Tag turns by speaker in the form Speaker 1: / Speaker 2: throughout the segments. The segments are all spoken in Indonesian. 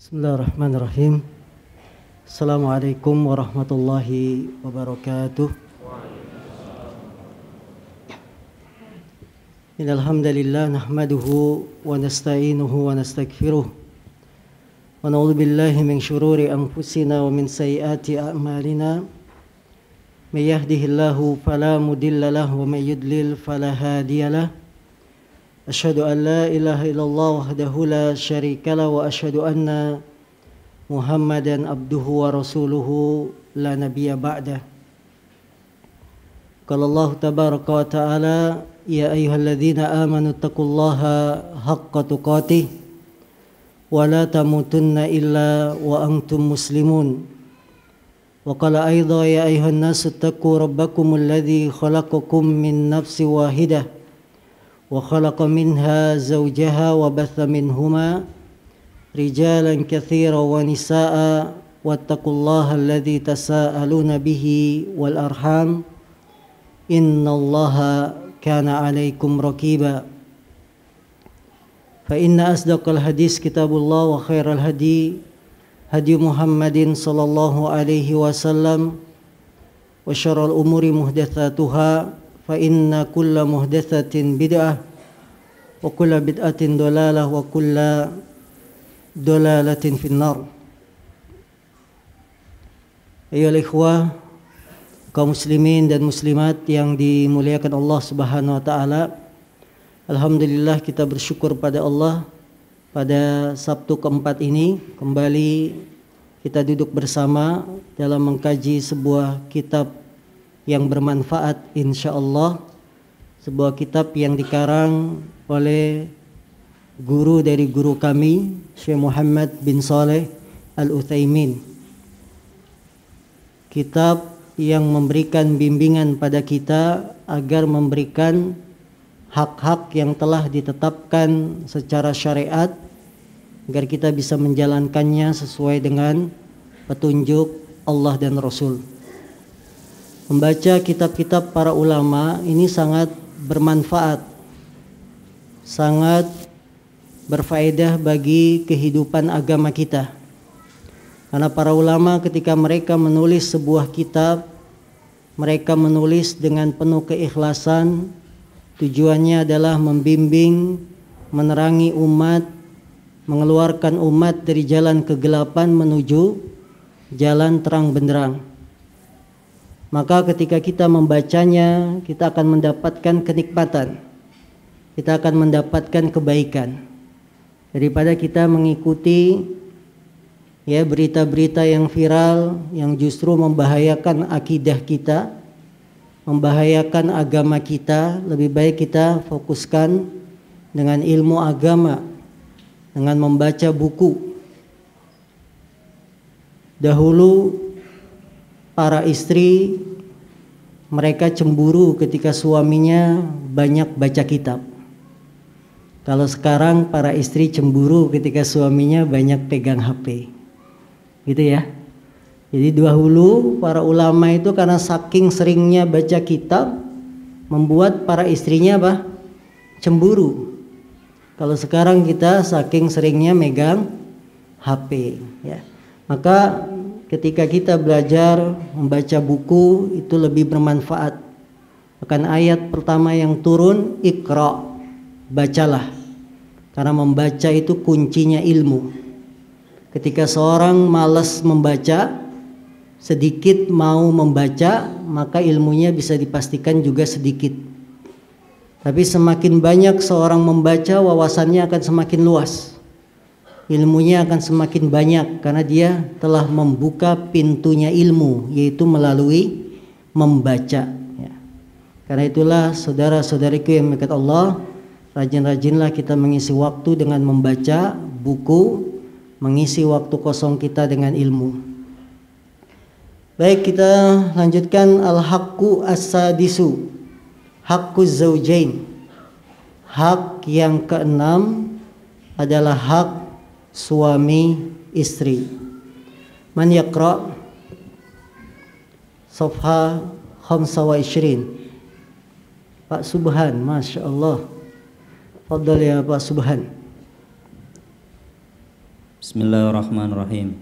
Speaker 1: Bismillahirrahmanirrahim. Assalamualaikum warahmatullahi wabarakatuh. Innal hamdalillah nahmaduhu wa nasta'inuhu wa nastaghfiruh wa na'udzu billahi min shururi anfusina wa min sayyiati a'malina. May yahdihillahu fala mudilla lahu wa may yudlil fala hadiya lahu. Asyhadu an la ilaha illallah wahdahu la syarika lahu wa asyhadu anna Muhammadan abduhu wa rasuluhu la nabiyya ba'dah. Qala Allah tabaraka wa ta'ala ya ayyuhalladzina amanu taqullaha haqqa tuqatih wa la tamutunna illa wa antum muslimun. Wa qala aidha ya ayyuhan nasu taqu rabbakumul ladzi khalaqakum min nafsin wahidah wa khalaqa minha zawjaha wa batha minhuma rijalan katsiran wa nisaa'a wattaqullaha alladzi tasaaluna bihi wal arham innallaha kana 'alaikum raqiba. Fa inna asdaqal hadis kitabullah wa khairal hadi hadi Muhammadin sallallahu alaihi wasallam wa syarrul umuri muhdatsatuha fa inna kulla muhdatsatin bid'ah wa kulla bid'atin dolalah wa kulla dolalatin finnar. Ayyuhal ikhwah, kaum muslimin dan muslimat yang dimuliakan Allah Subhanahu wa taala. Alhamdulillah kita bersyukur pada Allah pada Sabtu keempat ini kembali kita duduk bersama dalam mengkaji sebuah kitab yang bermanfaat insyaallah, sebuah kitab yang dikarang oleh guru dari guru kami Syekh Muhammad bin Shalih Al-Utsaimin. Kitab yang memberikan bimbingan pada kita agar memberikan hak-hak yang telah ditetapkan secara syariat agar kita bisa menjalankannya sesuai dengan petunjuk Allah dan Rasul. Membaca kitab-kitab para ulama ini sangat bermanfaat, sangat berfaedah bagi kehidupan agama kita. Karena para ulama ketika mereka menulis sebuah kitab, mereka menulis dengan penuh keikhlasan. Tujuannya adalah membimbing, menerangi umat, mengeluarkan umat dari jalan kegelapan menuju jalan terang benderang. Maka ketika kita membacanya, kita akan mendapatkan kenikmatan, kita akan mendapatkan kebaikan daripada kita mengikuti berita-berita yang viral yang justru membahayakan akidah kita, membahayakan agama kita. Lebih baik kita fokuskan dengan ilmu agama, dengan membaca buku. Dahulu para istri mereka cemburu ketika suaminya banyak baca kitab. Kalau sekarang para istri cemburu ketika suaminya banyak pegang HP. Gitu ya. Jadi dahulu para ulama itu karena saking seringnya baca kitab membuat para istrinya cemburu. Kalau sekarang kita saking seringnya megang HP ya. Maka ketika kita belajar membaca buku itu lebih bermanfaat. Bahkan ayat pertama yang turun, Iqra, bacalah. Karena membaca itu kuncinya ilmu. Ketika seorang malas membaca, sedikit mau membaca, maka ilmunya bisa dipastikan juga sedikit. Tapi semakin banyak seorang membaca, wawasannya akan semakin luas. Ilmunya akan semakin banyak karena dia telah membuka pintunya ilmu, yaitu melalui membaca ya. Karena itulah saudara-saudariku yang dekat Allah, rajin-rajinlah kita mengisi waktu dengan membaca buku, mengisi waktu kosong kita dengan ilmu. Baik, kita lanjutkan al-haqqu as-sadisu, haqquz zaujain. Hak yang keenam adalah hak suami istri. Man yaqra Safha 25. Pak Subhan, Masya Allah. Fadal ya Pak Subhan.
Speaker 2: Bismillahirrahmanirrahim.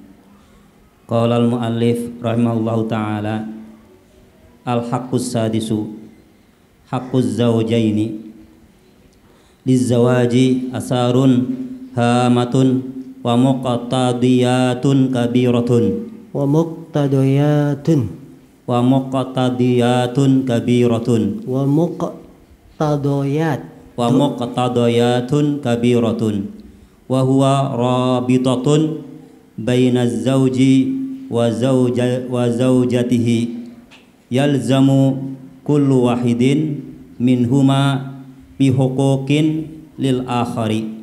Speaker 2: Qala al-muallif rahimahullahu ta'ala, al-haqqus sadisu haqquz zawjaini lizawaji asarun hamatun wa muqtadiyatun kabiratun
Speaker 1: wa muqtadiyatun
Speaker 2: wa muqtadiyatun kabiratun
Speaker 1: wa muqtadiyat
Speaker 2: wa muqtadiyatun kabiratun wa huwa rabitatun bainaz zawji wa zawjatihi yalzamu kullu wahidin minhuma bihuquqin lil akhari.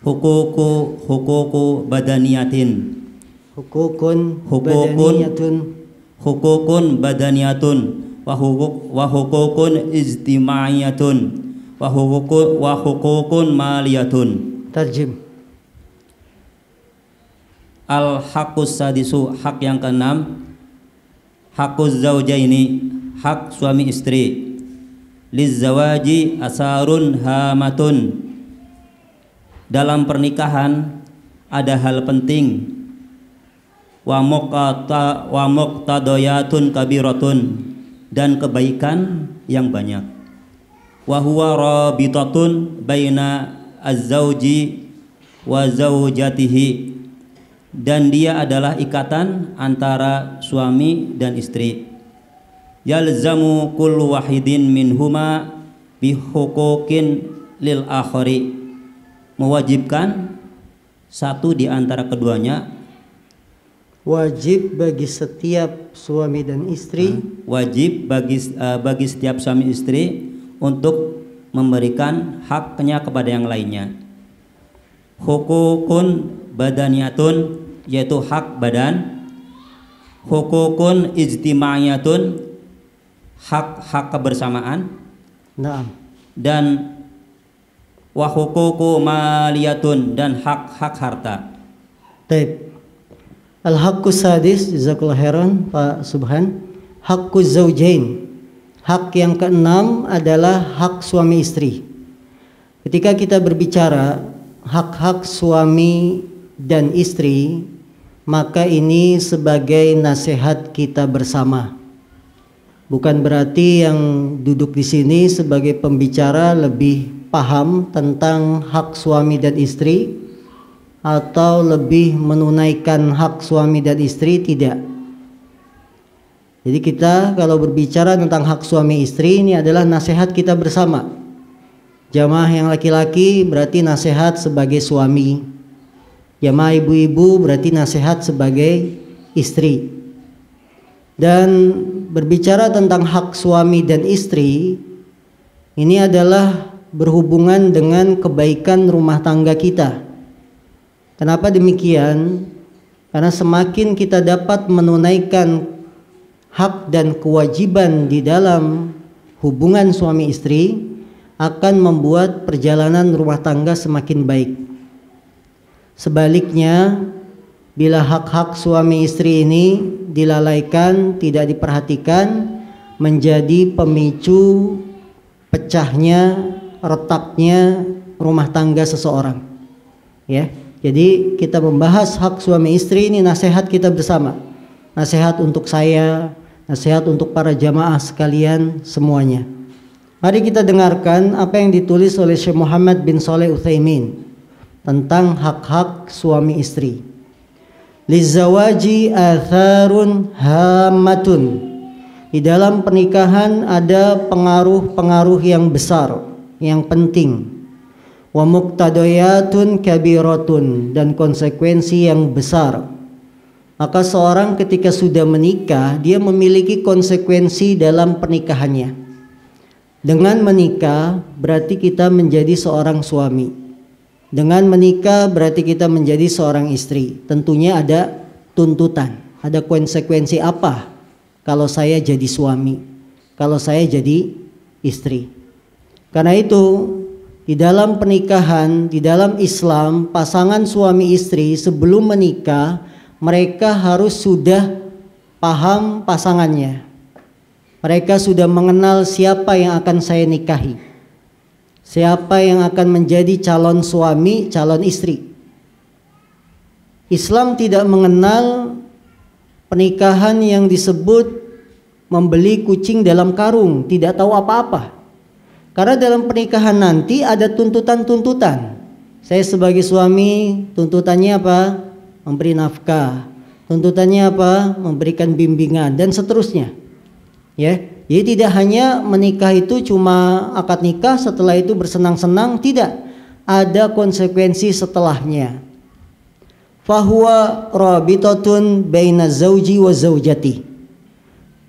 Speaker 2: Hukuku badaniyatin
Speaker 1: hukukun
Speaker 2: badaniyatun wa hukukun ijtimaiyatun wa hukukun maliyatun.
Speaker 1: Tarjim.
Speaker 2: Al-haqqus sadisu, hak yang keenam, haqquz zawjaini, hak suami istri. Lizawaji asarun hamatun, dalam pernikahan ada hal penting. Wa muqtadayatun kabiratun, dan kebaikan yang banyak. Wa huwa rabitatun baina az-zawji wa zawjatihi, dan dia adalah ikatan antara suami dan istri. Yalzamu kullu wahidin minhuma bihuquqin lil akhari, mewajibkan satu di antara keduanya,
Speaker 1: wajib bagi setiap suami dan istri,
Speaker 2: wajib bagi setiap suami istri untuk memberikan haknya kepada yang lainnya. Hukukun badaniyatun, yaitu hak badan. Hukukun ijtimaiyatun, hak kebersamaan.
Speaker 1: Naam.
Speaker 2: Dan wa hukuku maliyatun, dan hak harta.
Speaker 1: Taib. Al-haqqus sadis, jazakallahu khairan Pak Subhan, haqquz zaujain. Hak yang keenam adalah hak suami istri. Ketika kita berbicara hak-hak suami dan istri, maka ini sebagai nasihat kita bersama. Bukan berarti yang duduk di sini sebagai pembicara lebih paham tentang hak suami dan istri atau lebih menunaikan hak suami dan istri, tidak. Jadi kita kalau berbicara tentang hak suami istri, ini adalah nasihat kita bersama. Jamaah yang laki-laki berarti nasihat sebagai suami, jamaah ibu-ibu berarti nasihat sebagai istri. Dan berbicara tentang hak suami dan istri, ini adalah berhubungan dengan kebaikan rumah tangga kita. Kenapa demikian? Karena semakin kita dapat menunaikan hak dan kewajiban di dalam hubungan suami istri, akan membuat perjalanan rumah tangga semakin baik. Sebaliknya, bila hak-hak suami istri ini dilalaikan, tidak diperhatikan, menjadi pemicu pecahnya, retaknya rumah tangga seseorang. Ya, jadi kita membahas hak suami istri ini, nasihat kita bersama, nasihat untuk saya, nasihat untuk para jamaah sekalian semuanya. Mari kita dengarkan apa yang ditulis oleh Syekh Muhammad bin Shalih Utsaimin tentang hak-hak suami istri. Lizawaji atharun hamatun, di dalam pernikahan ada pengaruh-pengaruh yang besar, yang penting. Wa muqtadayatun kabiratun, dan konsekuensi yang besar. Maka seorang ketika sudah menikah, dia memiliki konsekuensi dalam pernikahannya. Dengan menikah berarti kita menjadi seorang suami. Dengan menikah berarti kita menjadi seorang istri. Tentunya ada tuntutan, ada konsekuensi apa kalau saya jadi suami, kalau saya jadi istri. Karena itu di dalam pernikahan, di dalam Islam, pasangan suami istri sebelum menikah, mereka harus sudah paham pasangannya. Mereka sudah mengenal siapa yang akan saya nikahi, siapa yang akan menjadi calon suami, calon istri. Islam tidak mengenal pernikahan yang disebut membeli kucing dalam karung, tidak tahu apa-apa. Karena dalam pernikahan nanti ada tuntutan-tuntutan. Saya sebagai suami, tuntutannya apa? Memberi nafkah. Tuntutannya apa? Memberikan bimbingan dan seterusnya. Ya, jadi tidak hanya menikah itu cuma akad nikah, setelah itu bersenang-senang, tidak. Ada konsekuensi setelahnya. Fahuwa rabitatun baina zauji wa zaujati.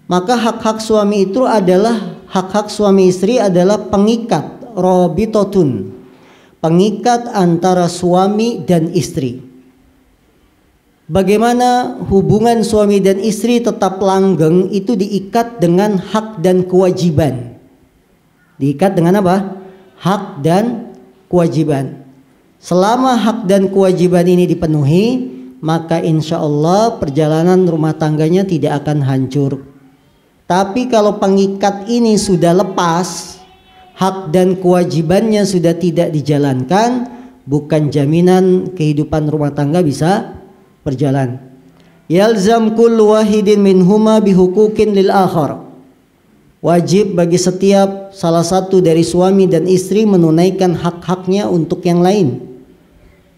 Speaker 1: Maka hak-hak suami itu adalah hak-hak suami istri adalah pengikat, rabitatun, pengikat antara suami dan istri. Bagaimana hubungan suami dan istri tetap langgeng itu diikat dengan hak dan kewajiban. Diikat dengan apa? Hak dan kewajiban. Selama hak dan kewajiban ini dipenuhi, maka insya Allah perjalanan rumah tangganya tidak akan hancur. Tapi kalau pengikat ini sudah lepas, hak dan kewajibannya sudah tidak dijalankan, bukan jaminan kehidupan rumah tangga bisa berjalan. Yalzam kullu wahidin minhuma bihuquqin lil akhar. Wajib bagi setiap salah satu dari suami dan istri menunaikan hak-haknya untuk yang lain.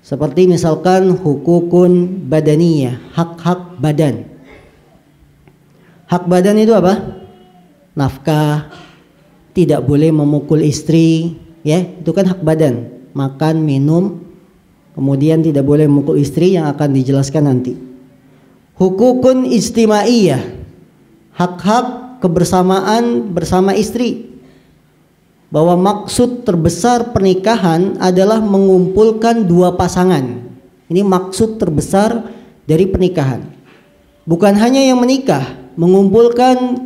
Speaker 1: Seperti misalkan hukukun badaniyah, hak-hak badan. Hak badan itu apa? Nafkah, tidak boleh memukul istri, ya, itu kan hak badan. Makan, minum, kemudian tidak boleh memukul istri yang akan dijelaskan nanti. Hukukun istimaiyah, hak-hak kebersamaan bersama istri. Bahwa maksud terbesar pernikahan adalah mengumpulkan dua pasangan. Ini maksud terbesar dari pernikahan. Bukan hanya yang menikah, mengumpulkan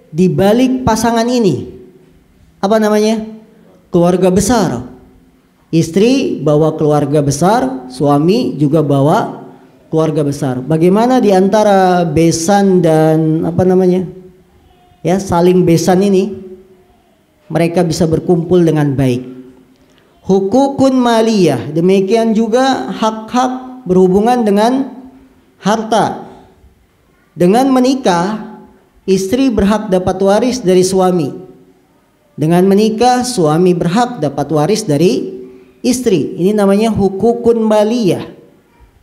Speaker 1: di balik pasangan ini, apa namanya? Keluarga besar. Istri bawa keluarga besar, suami juga bawa keluarga besar. Bagaimana di antara besan dan apa namanya? Ya, saling besan ini mereka bisa berkumpul dengan baik. Hukukun maliyah, demikian juga hak-hak berhubungan dengan harta. Dengan menikah, istri berhak dapat waris dari suami. Dengan menikah, suami berhak dapat waris dari istri. Ini namanya hukukun maliyah,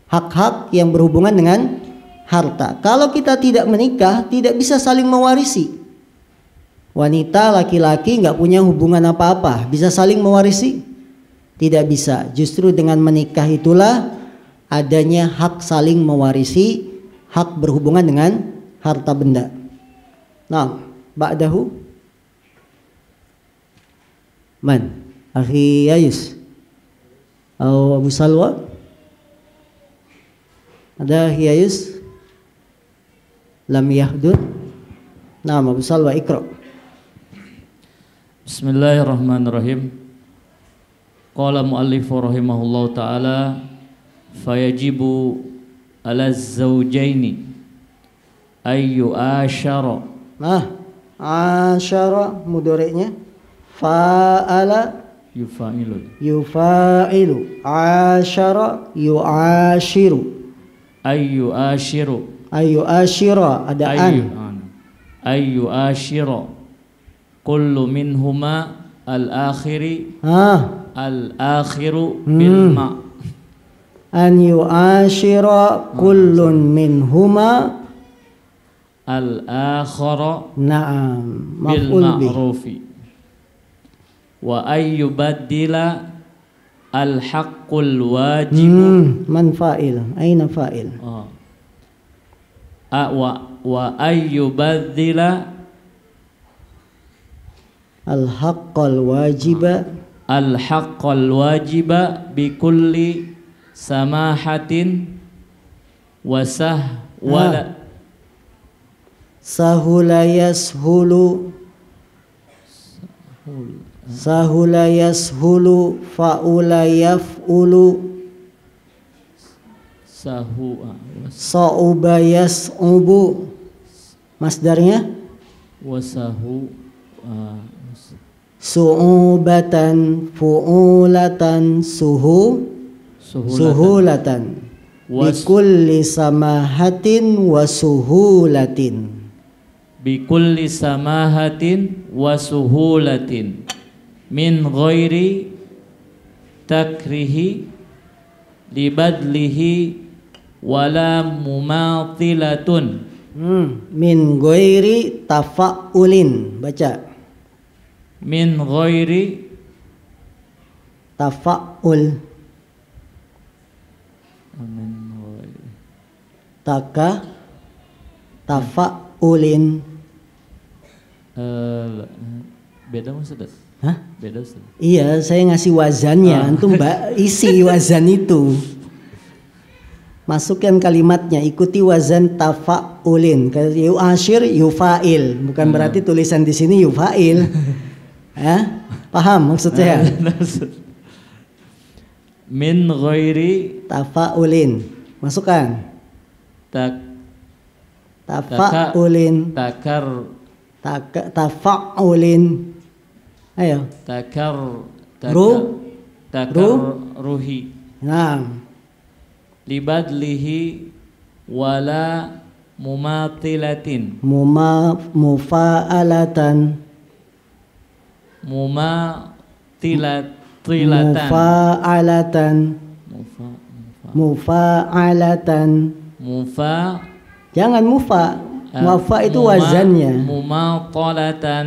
Speaker 1: hak-hak yang berhubungan dengan harta. Kalau kita tidak menikah, tidak bisa saling mewarisi. Wanita, laki-laki nggak punya hubungan apa-apa, bisa saling mewarisi? Tidak bisa. Justru dengan menikah itulah adanya hak saling mewarisi, hak berhubungan dengan harta benda. Nah, ba'dahu man? Akhi Yayus atau Abu Salwa? Ada Akhi Yayus? Lam yahdur? Nah, Abu Salwa, ikra.
Speaker 3: Bismillahirrahmanirrahim. Qala muallifu rahimahullahu ta'ala, fayajibu ala zawjaini ayyu asyara.
Speaker 1: Nah, asyara mudhari'nya fa'ala yufailu, asyara yu'ashiru,
Speaker 3: ayyu ashiru,
Speaker 1: ayyu asyira, ada
Speaker 3: ayyu ashira kullu minhuma al-akhiri al-akhiru bil ma.
Speaker 1: An yu'ashira kullun minhuma
Speaker 3: al-akhara
Speaker 1: na'am
Speaker 3: bil
Speaker 1: maf'ul bih.
Speaker 3: ma'rufi wa ayyubaddila al-haqqul wajibu.
Speaker 1: Man fa'il, aina fa'il?
Speaker 3: Wa ayyubaddila
Speaker 1: al-haqqal wajiba,
Speaker 3: al-haqqal wajiba bikulli samahatin wasah wala
Speaker 1: sahula yashulu, sahula yashulu, fa'ula yaf'ulu, sa'uba yas'ubu, masdarnya
Speaker 3: wasahu
Speaker 1: su'ubatan, fu'ulatan, suhulatan. bikulli samahatin wa suhulatin.
Speaker 3: bikulli samahatin wa suhulatin min ghairi takrihi libadlihi wala mumatilatun.
Speaker 1: Min ghairi tafa'ulin, baca.
Speaker 3: Min ghairi
Speaker 1: Tafa'ul, taka tafa'ulin.
Speaker 3: Beda Ustaz?
Speaker 1: Hah?
Speaker 3: Beda Ustaz?
Speaker 1: Iya, saya ngasih wazannya, antum mbak isi wazan itu. Masukkan kalimatnya, ikuti wazan tafa'ulin. Yu'ashir yufa'il, bukan berarti tulisan di sini yufa'il. Hah? Paham maksud saya?
Speaker 3: Min ghairi
Speaker 1: Tafa'ulin, masukkan. Tafa'ulin, tafa'ulin. Ayo.
Speaker 3: Ruhi.
Speaker 1: Nah.
Speaker 3: Libadlihi wala mumatilatin.
Speaker 1: Mufa'alatan. Mufa'alatan. Jangan mufa. Mufa itu wazannya. Mumatolatin.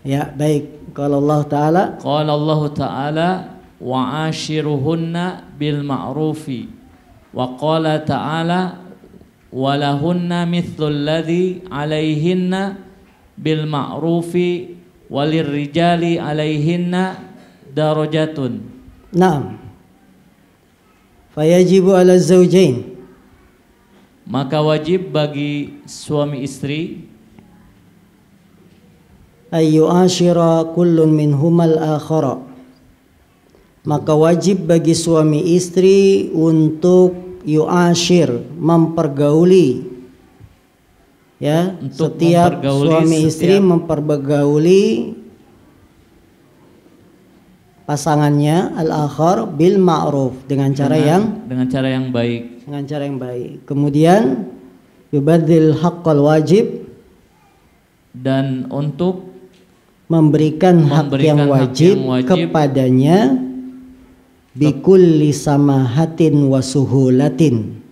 Speaker 1: Ya, baik. Qala Allah
Speaker 3: Ta'ala wa ashiruhunna bil ma'rufi wa qala ta'ala walahunna mithlul ladzi alaihinna bil ma'rufi walirrijali alaihinna darajatun.
Speaker 1: Naam. Fayajibu ala zawjain,
Speaker 3: maka wajib bagi suami istri
Speaker 1: ayu ashira kullun minhumal akhara, maka wajib bagi suami istri untuk yu'ashir, mempergauli, ya,
Speaker 3: untuk
Speaker 1: setiap suami istri mempergauli pasangannya al-akhar bil ma'ruf, dengan cara yang
Speaker 3: baik.
Speaker 1: Dengan cara yang baik. Kemudian yubadzil haqqal wajib,
Speaker 3: dan untuk
Speaker 1: memberikan hak yang wajib kepadanya bikulli samahatin wa suhulatin,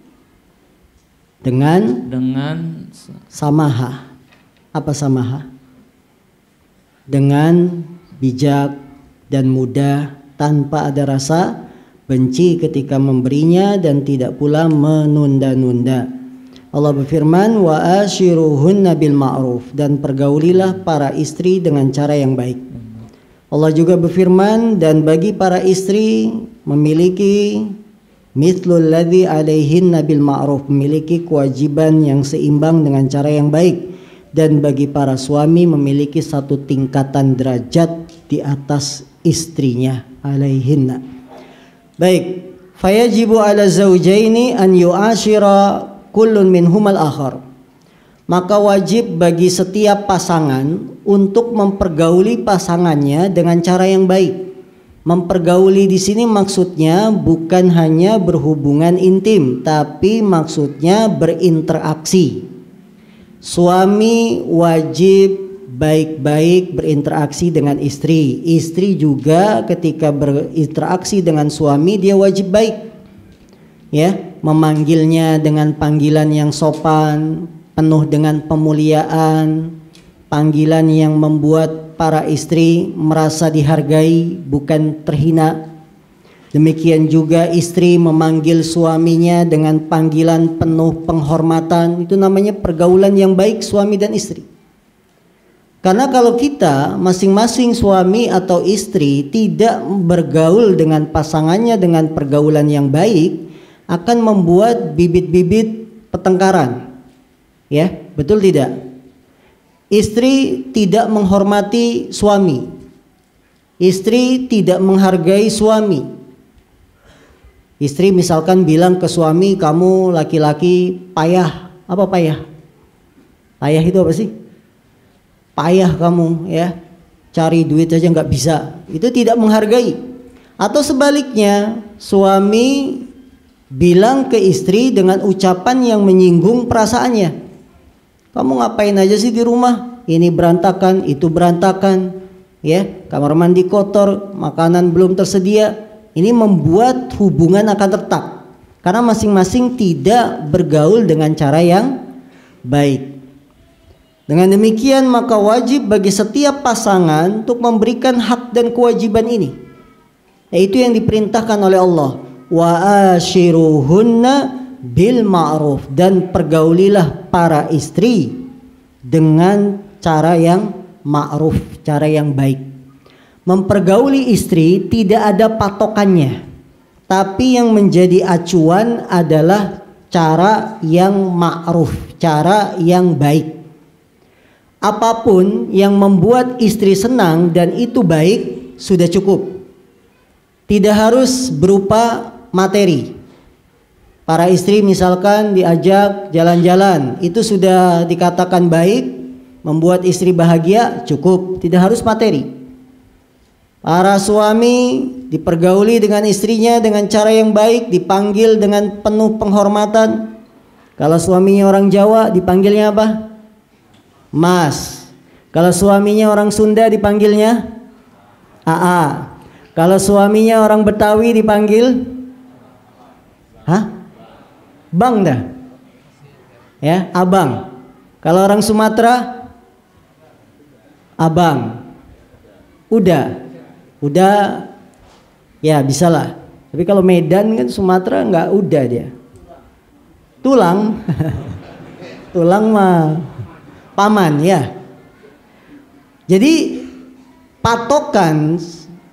Speaker 1: dengan samaha. Apa samaha? Dengan bijak dan mudah, tanpa ada rasa benci ketika memberinya dan tidak pula menunda-nunda. Allah berfirman, wa ashiruhunna bil ma'ruf, dan pergaulilah para istri dengan cara yang baik. Allah juga berfirman, dan bagi para istri memiliki mithlul ladzi alaihinna bil ma'ruf, memiliki kewajiban yang seimbang dengan cara yang baik, dan bagi para suami memiliki satu tingkatan derajat di atas istrinya alaihinna. Baik, fayajibu ala zawjaini an yu'ashira kullun minhumal akhar, maka wajib bagi setiap pasangan untuk mempergauli pasangannya dengan cara yang baik. Mempergauli di sini maksudnya bukan hanya berhubungan intim, tapi maksudnya berinteraksi. Suami wajib baik-baik berinteraksi dengan istri. Istri juga ketika berinteraksi dengan suami dia wajib baik, ya, memanggilnya dengan panggilan yang sopan, penuh dengan pemuliaan, panggilan yang membuat para istri merasa dihargai, bukan terhina. Demikian juga istri memanggil suaminya dengan panggilan penuh penghormatan. Itu namanya pergaulan yang baik suami dan istri. Karena kalau kita masing-masing suami atau istri tidak bergaul dengan pasangannya dengan pergaulan yang baik, akan membuat bibit-bibit pertengkaran. Ya, betul tidak? Istri tidak menghormati suami. Istri tidak menghargai suami. Istri misalkan bilang ke suami, kamu laki-laki payah. Apa payah? Payah itu apa sih? Payah kamu, ya, cari duit aja nggak bisa. Itu tidak menghargai. Atau sebaliknya, suami bilang ke istri dengan ucapan yang menyinggung perasaannya. Kamu ngapain aja sih di rumah? Ini berantakan, itu berantakan, ya, kamar mandi kotor, makanan belum tersedia. Ini membuat hubungan akan retak karena masing-masing tidak bergaul dengan cara yang baik. Dengan demikian maka wajib bagi setiap pasangan untuk memberikan hak dan kewajiban ini, yaitu yang diperintahkan oleh Allah, wa ashiruhunna bil ma'ruf, dan pergaulilah para istri dengan cara yang ma'ruf, cara yang baik. Mempergauli istri tidak ada patokannya, tapi yang menjadi acuan adalah cara yang ma'ruf, cara yang baik. Apapun yang membuat istri senang dan itu baik sudah cukup. Tidak harus berupa materi. Para istri misalkan diajak jalan-jalan, itu sudah dikatakan baik, membuat istri bahagia, cukup, tidak harus materi. Para suami dipergauli dengan istrinya dengan cara yang baik, dipanggil dengan penuh penghormatan. Kalau suaminya orang Jawa dipanggilnya apa? Mas. Kalau suaminya orang Sunda dipanggilnya AA. Kalau suaminya orang Betawi dipanggil Bang dah. Ya, abang. Kalau orang Sumatera abang. Udah ya bisalah. Tapi kalau Medan kan Sumatera nggak udah dia. Tulang. Tulang mah paman ya. Jadi patokan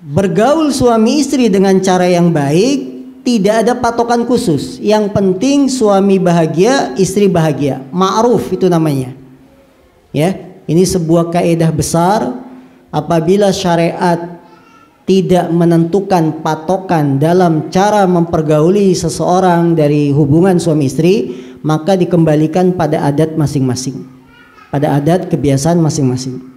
Speaker 1: bergaul suami istri dengan cara yang baik tidak ada patokan khusus. Yang penting suami bahagia, istri bahagia. Ma'ruf itu namanya. Ya, ini sebuah kaidah besar. Apabila syariat tidak menentukan patokan dalam cara mempergauli seseorang dari hubungan suami istri, maka dikembalikan pada adat masing-masing, pada adat kebiasaan masing-masing.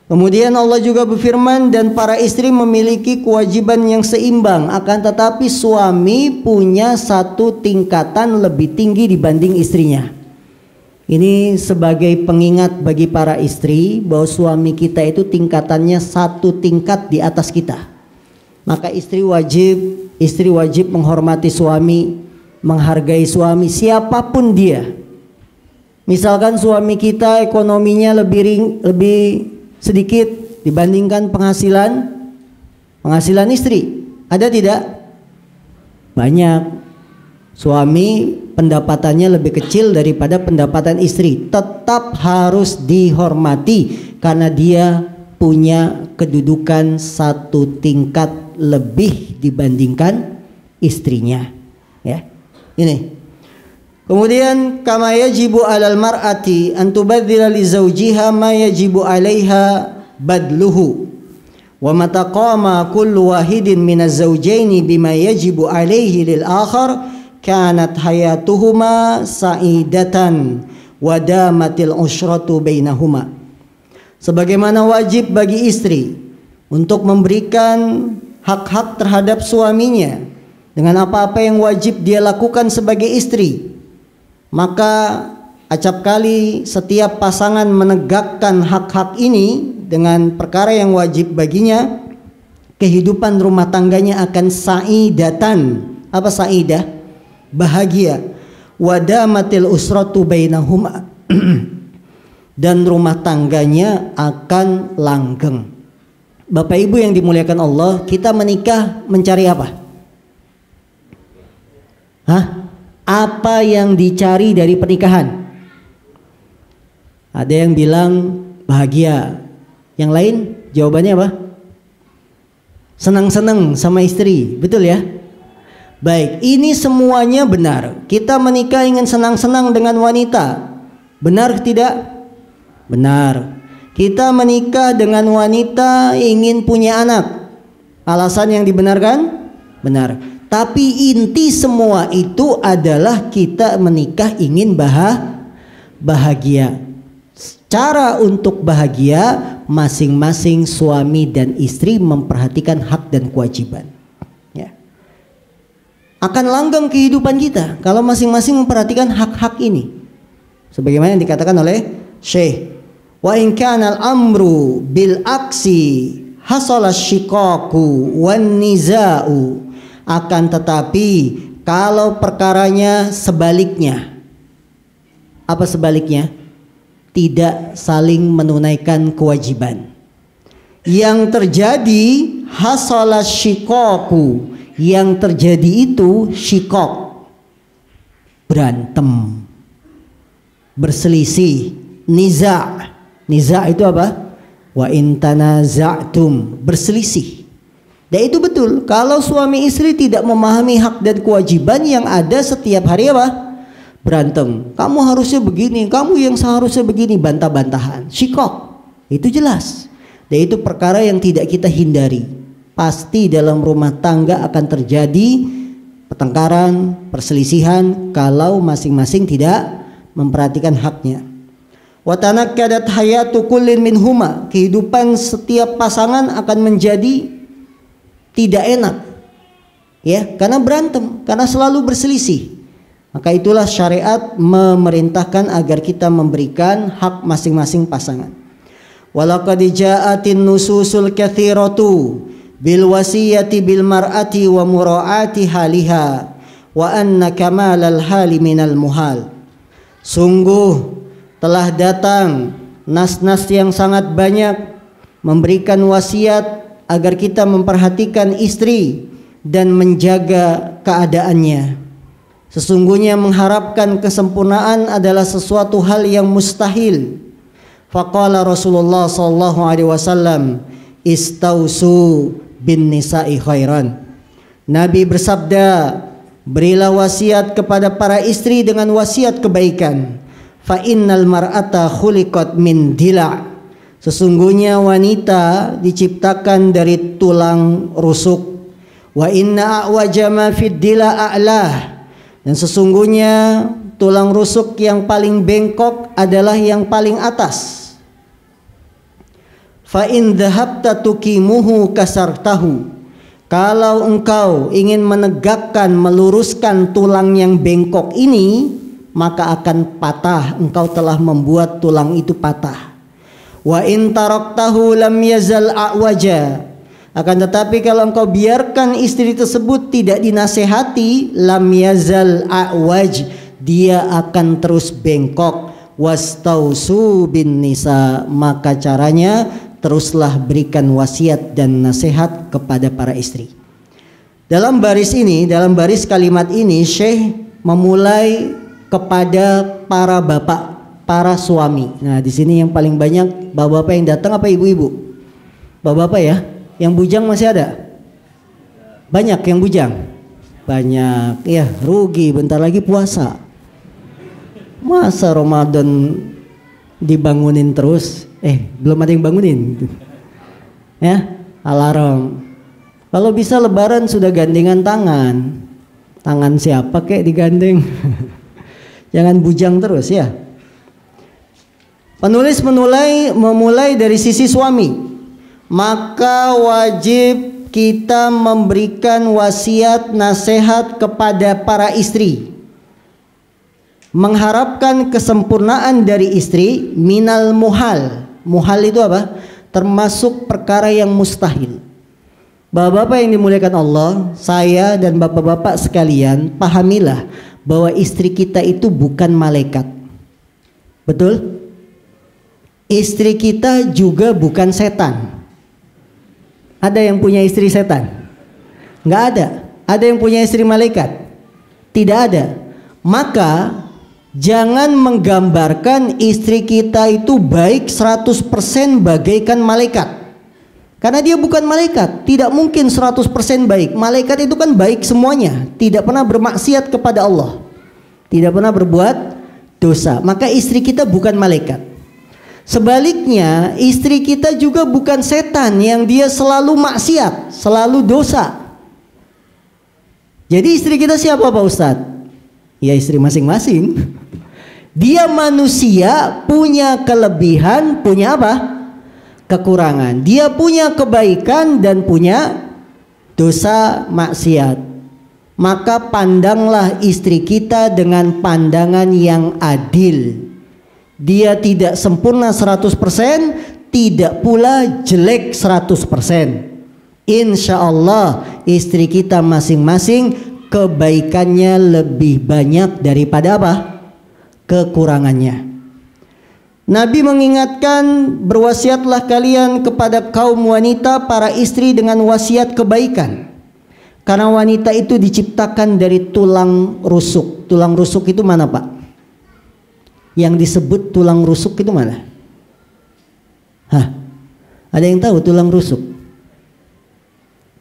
Speaker 1: Kemudian Allah juga berfirman, dan para istri memiliki kewajiban yang seimbang, akan tetapi suami punya satu tingkatan lebih tinggi dibanding istrinya. Ini sebagai pengingat bagi para istri bahwa suami kita itu tingkatannya satu tingkat di atas kita. Maka istri wajib menghormati suami, menghargai suami siapapun dia. Misalkan suami kita ekonominya lebih sedikit dibandingkan penghasilan istri, ada tidak? Banyak. Suami pendapatannya lebih kecil daripada pendapatan istri, tetap harus dihormati karena dia punya kedudukan satu tingkat lebih dibandingkan istrinya. Ya, ini. Kemudian kama yajibu 'alal mar'ati an tubadzila li zawjiha ma yajibu 'alaiha badluhu wa mata qama kullu wahidin minaz zawjaini bima yajibu 'alaihi lil akhar kanat hayatuhuma sa'idatan wa damatil usratu bainahuma. Sebagaimana wajib bagi istri untuk memberikan hak-hak terhadap suaminya dengan apa-apa yang wajib dia lakukan sebagai istri, maka acap kali setiap pasangan menegakkan hak-hak ini dengan perkara yang wajib baginya, kehidupan rumah tangganya akan sa'idatan. Apa sa'idah? Bahagia. Wadamatil usratu bainahuma dan rumah tangganya akan langgeng. Bapak Ibu yang dimuliakan Allah, kita menikah mencari apa? Apa yang dicari dari pernikahan? Ada yang bilang bahagia, yang lain jawabannya apa? Senang-senang sama istri, betul ya? Baik, ini semuanya benar. Kita menikah ingin senang-senang dengan wanita, benar tidak? Benar. Kita menikah dengan wanita ingin punya anak, alasan yang dibenarkan? Benar. Tapi inti semua itu adalah kita menikah ingin bahagia. Cara untuk bahagia masing-masing suami dan istri memperhatikan hak dan kewajiban. Ya. Akan langgeng kehidupan kita kalau masing-masing memperhatikan hak-hak ini. Sebagaimana yang dikatakan oleh Syekh, wa in kana al-amru bil aksi hasala syiqaqu wan niza'u. Akan tetapi kalau perkaranya sebaliknya. Apa sebaliknya? Tidak saling menunaikan kewajiban. Yang terjadi hasala syiqaqu. Yang terjadi itu syiqaq. Berantem. Berselisih. Niza'. Niza' itu apa? Wa in tanaza'tum. Berselisih. Dan itu betul, kalau suami istri tidak memahami hak dan kewajiban, yang ada setiap hari apa? Berantem. Kamu harusnya begini, kamu yang seharusnya begini, bantah-bantahan. Syikok. Itu jelas. Dan itu perkara yang tidak kita hindari. Pasti dalam rumah tangga akan terjadi pertengkaran, perselisihan kalau masing-masing tidak memperhatikan haknya. Wa tanakkadat hayatu kullin minhuma. Kehidupan setiap pasangan akan menjadi tidak enak, ya, karena berantem, karena selalu berselisih. Maka itulah syariat memerintahkan agar kita memberikan hak masing-masing pasangan. Walaqad ja'atin nususul katsiratu bil wasiyati bil mar'ati wa mura'ati haliha wa anna kamalal hali minal muhal. Sungguh telah datang nas-nas yang sangat banyak memberikan wasiat agar kita memperhatikan istri dan menjaga keadaannya. Sesungguhnya mengharapkan kesempurnaan adalah sesuatu hal yang mustahil. Faqala Rasulullah sallallahu alaihi wasallam, istausu bin nisa'i khairan. Nabi bersabda, berilah wasiat kepada para istri dengan wasiat kebaikan. Fa innal mar'ata khuliqat min dila'. Sesungguhnya wanita diciptakan dari tulang rusuk. Wa inna a'waja ma fid dila a'lah. Dan sesungguhnya tulang rusuk yang paling bengkok adalah yang paling atas. Fa in dhahabta tuqimuhu kasartahu. Kalau engkau ingin menegakkan, meluruskan tulang yang bengkok ini, maka akan patah. Engkau telah membuat tulang itu patah. Wa in taraktahu lam yazal a'waja. Akan tetapi kalau engkau biarkan istri tersebut tidak dinasehati, lam yazal a'waj, dia akan terus bengkok. Wastausu bin nisa, maka caranya teruslah berikan wasiat dan nasihat kepada para istri. Dalam baris ini, dalam baris kalimat ini, Syekh memulai kepada para bapak, para suami. Nah, di sini yang paling banyak bapak-bapak yang datang apa ibu-ibu? Bapak-bapak ya. Yang bujang masih ada? Banyak yang bujang? Banyak. Ya, rugi, bentar lagi puasa. Masa Ramadan dibangunin terus? Belum ada yang bangunin. Ya, alarm. Kalau bisa lebaran sudah gandengan tangan. Tangan siapa kek digandeng? Jangan bujang terus ya. Penulis memulai dari sisi suami. Maka wajib kita memberikan wasiat nasihat kepada para istri. Mengharapkan kesempurnaan dari istri minal muhal. Muhal itu apa? Termasuk perkara yang mustahil. Bapak-bapak yang dimuliakan Allah, saya dan bapak-bapak sekalian, pahamilah bahwa istri kita itu bukan malaikat. Betul? Istri kita juga bukan setan. Ada yang punya istri setan? Nggak ada. Ada yang punya istri malaikat? Tidak ada. Maka jangan menggambarkan istri kita itu baik 100% bagaikan malaikat. Karena dia bukan malaikat. Tidak mungkin 100% baik. Malaikat itu kan baik semuanya. Tidak pernah bermaksiat kepada Allah. Tidak pernah berbuat dosa. Maka istri kita bukan malaikat. Sebaliknya, istri kita juga bukan setan yang dia selalu maksiat, selalu dosa. Jadi istri kita siapa Pak Ustadz? Ya istri masing-masing. Dia manusia, punya kelebihan, punya apa? kekurangan. Dia punya kebaikan dan punya dosa maksiat. Maka pandanglah istri kita dengan pandangan yang adil. Dia tidak sempurna 100%, tidak pula jelek 100%. Insya Allah istri kita masing-masing kebaikannya lebih banyak daripada apa? Kekurangannya. Nabi mengingatkan, berwasiatlah kalian kepada kaum wanita, para istri dengan wasiat kebaikan. Karena wanita itu diciptakan dari tulang rusuk. Tulang rusuk itu mana Pak? Yang disebut tulang rusuk itu mana? Hah? Ada yang tahu tulang rusuk?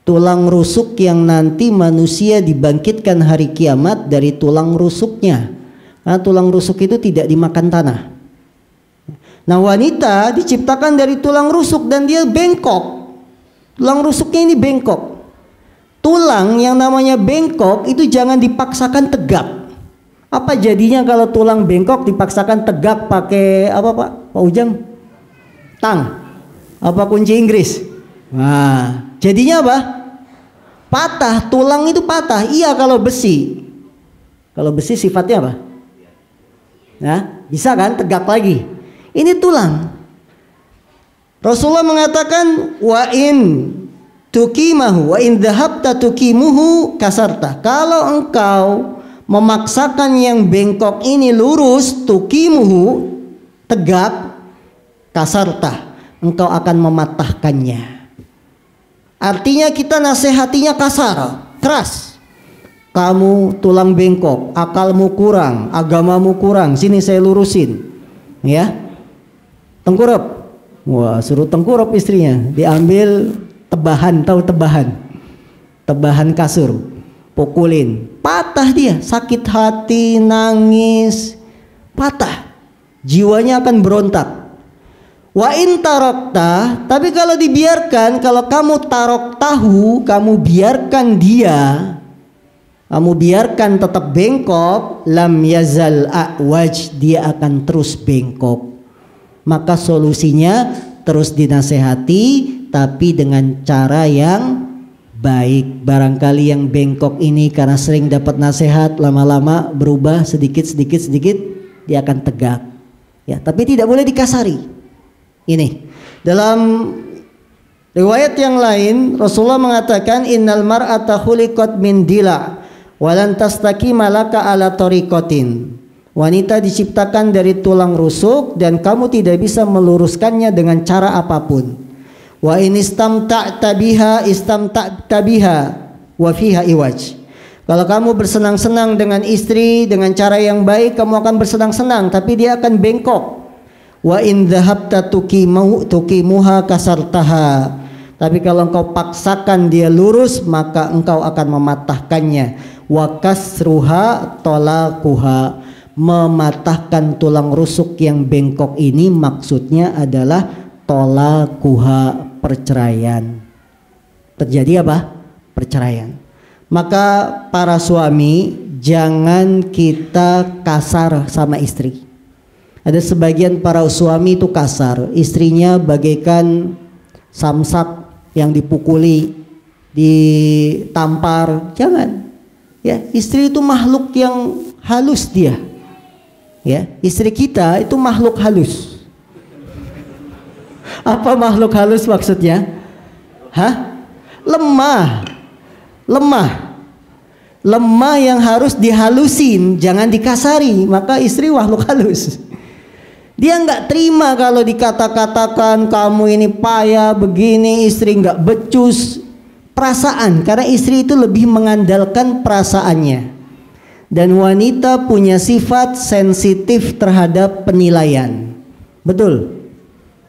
Speaker 1: Tulang rusuk yang nanti manusia dibangkitkan hari kiamat dari tulang rusuknya. Karena tulang rusuk itu tidak dimakan tanah. Nah, wanita diciptakan dari tulang rusuk dan dia bengkok. Tulang rusuknya ini bengkok. Tulang yang namanya bengkok itu jangan dipaksakan tegak. Apa jadinya kalau tulang bengkok dipaksakan tegak pakai apa Pak? Pak Ujang? Tang. Apa kunci Inggris? Nah, jadinya apa? Patah, tulang itu patah. Iya kalau besi. Kalau besi sifatnya apa? Nah, bisa kan tegak lagi. Ini tulang. Rasulullah mengatakan wa in tuqimahu wa in dhahabta tuqimuhu kasarta. Kalau engkau memaksakan yang bengkok ini lurus, tuqimuhu tegak, kasarta, engkau akan mematahkannya. Artinya kita nasihatinya kasar, keras. Kamu tulang bengkok, akalmu kurang, agamamu kurang, sini saya lurusin. Ya. Tengkurap. Wah, suruh tengkurap istrinya. Diambil tebahan, tahu tebahan? Tebahan kasur. Pukulin. Patah dia, sakit hati, nangis, patah. Jiwanya akan berontak. Wa in tarakta, tapi kalau dibiarkan, kalau kamu tarok tahu, kamu biarkan dia, kamu biarkan tetap bengkok, lam yazal a'waj, dia akan terus bengkok. Maka solusinya terus dinasehati, tapi dengan cara yang baik. Barangkali yang bengkok ini karena sering dapat nasihat, lama-lama berubah sedikit, dia akan tegak. Ya, tapi tidak boleh dikasari. Ini dalam riwayat yang lain Rasulullah mengatakan innal mar'ata khuliqat min dila walan tastaqima laka ala tariqatin. Wanita diciptakan dari tulang rusuk dan kamu tidak bisa meluruskannya dengan cara apapun. Wa in istamta'ta biha wa fiha iwaj. Kalau kamu bersenang-senang dengan istri dengan cara yang baik, kamu akan bersenang-senang, tapi dia akan bengkok. Wa in dhahabta tuqimuha kasartaha. Tapi kalau engkau paksakan dia lurus, maka engkau akan mematahkannya. Wa kasruha talaquha. Mematahkan tulang rusuk yang bengkok ini maksudnya adalah talaquha, perceraian. Terjadi apa? Perceraian. Maka para suami jangan kita kasar sama istri. Ada sebagian para suami itu kasar, istrinya bagaikan samsak yang dipukuli, ditampar. Jangan. Ya, istri itu makhluk yang halus dia. Ya, istri kita itu makhluk halus. Apa makhluk halus maksudnya? Hah? Lemah. Lemah yang harus dihalusin, jangan dikasari. Maka istri makhluk halus. Dia nggak terima kalau dikata-katakan kamu ini payah begini, istri nggak becus. Perasaan, karena istri itu lebih mengandalkan perasaannya. Dan wanita punya sifat sensitif terhadap penilaian. Betul.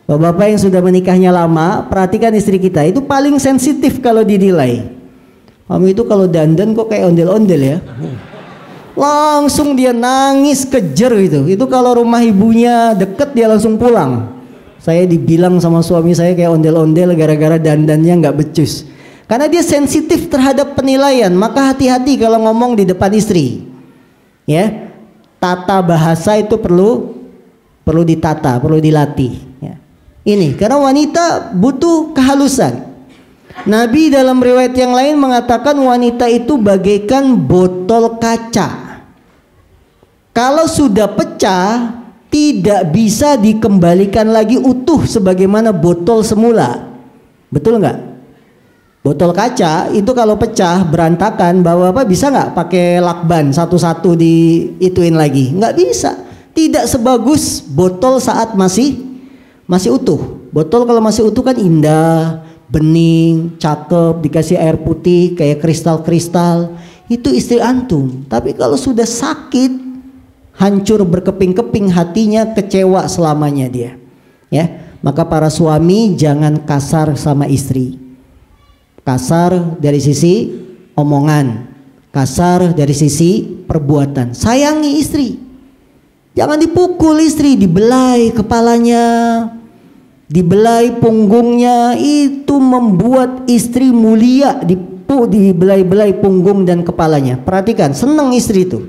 Speaker 1: Bapak-bapak yang sudah menikahnya lama, perhatikan istri kita itu paling sensitif kalau dinilai. Kamu itu kalau dandan kok kayak ondel-ondel ya. Langsung dia nangis kejer gitu. Itu kalau rumah ibunya deket dia langsung pulang. Saya dibilang sama suami saya kayak ondel-ondel gara-gara dandannya nggak becus. Karena dia sensitif terhadap penilaian. Maka hati-hati kalau ngomong di depan istri. Ya, tata bahasa itu perlu ditata, perlu dilatih. Ya. Ini karena wanita butuh kehalusan. Nabi dalam riwayat yang lain mengatakan wanita itu bagaikan botol kaca. Kalau sudah pecah, tidak bisa dikembalikan lagi utuh sebagaimana botol semula. Betul nggak? Botol kaca itu kalau pecah berantakan, bapak bisa nggak pakai lakban satu-satu diituin lagi? Nggak bisa. Tidak sebagus botol saat masih utuh. Botol kalau masih utuh kan indah, bening, cakep, dikasih air putih kayak kristal-kristal. Itu istri antum. Tapi kalau sudah sakit, hancur berkeping-keping hatinya, kecewa selamanya dia. Ya, maka para suami jangan kasar sama istri. Kasar dari sisi omongan, kasar dari sisi perbuatan. Sayangi istri. Jangan dipukul istri, dibelai kepalanya, dibelai punggungnya, itu membuat istri mulia. Dibelai-belai punggung dan kepalanya. Perhatikan, senang istri itu.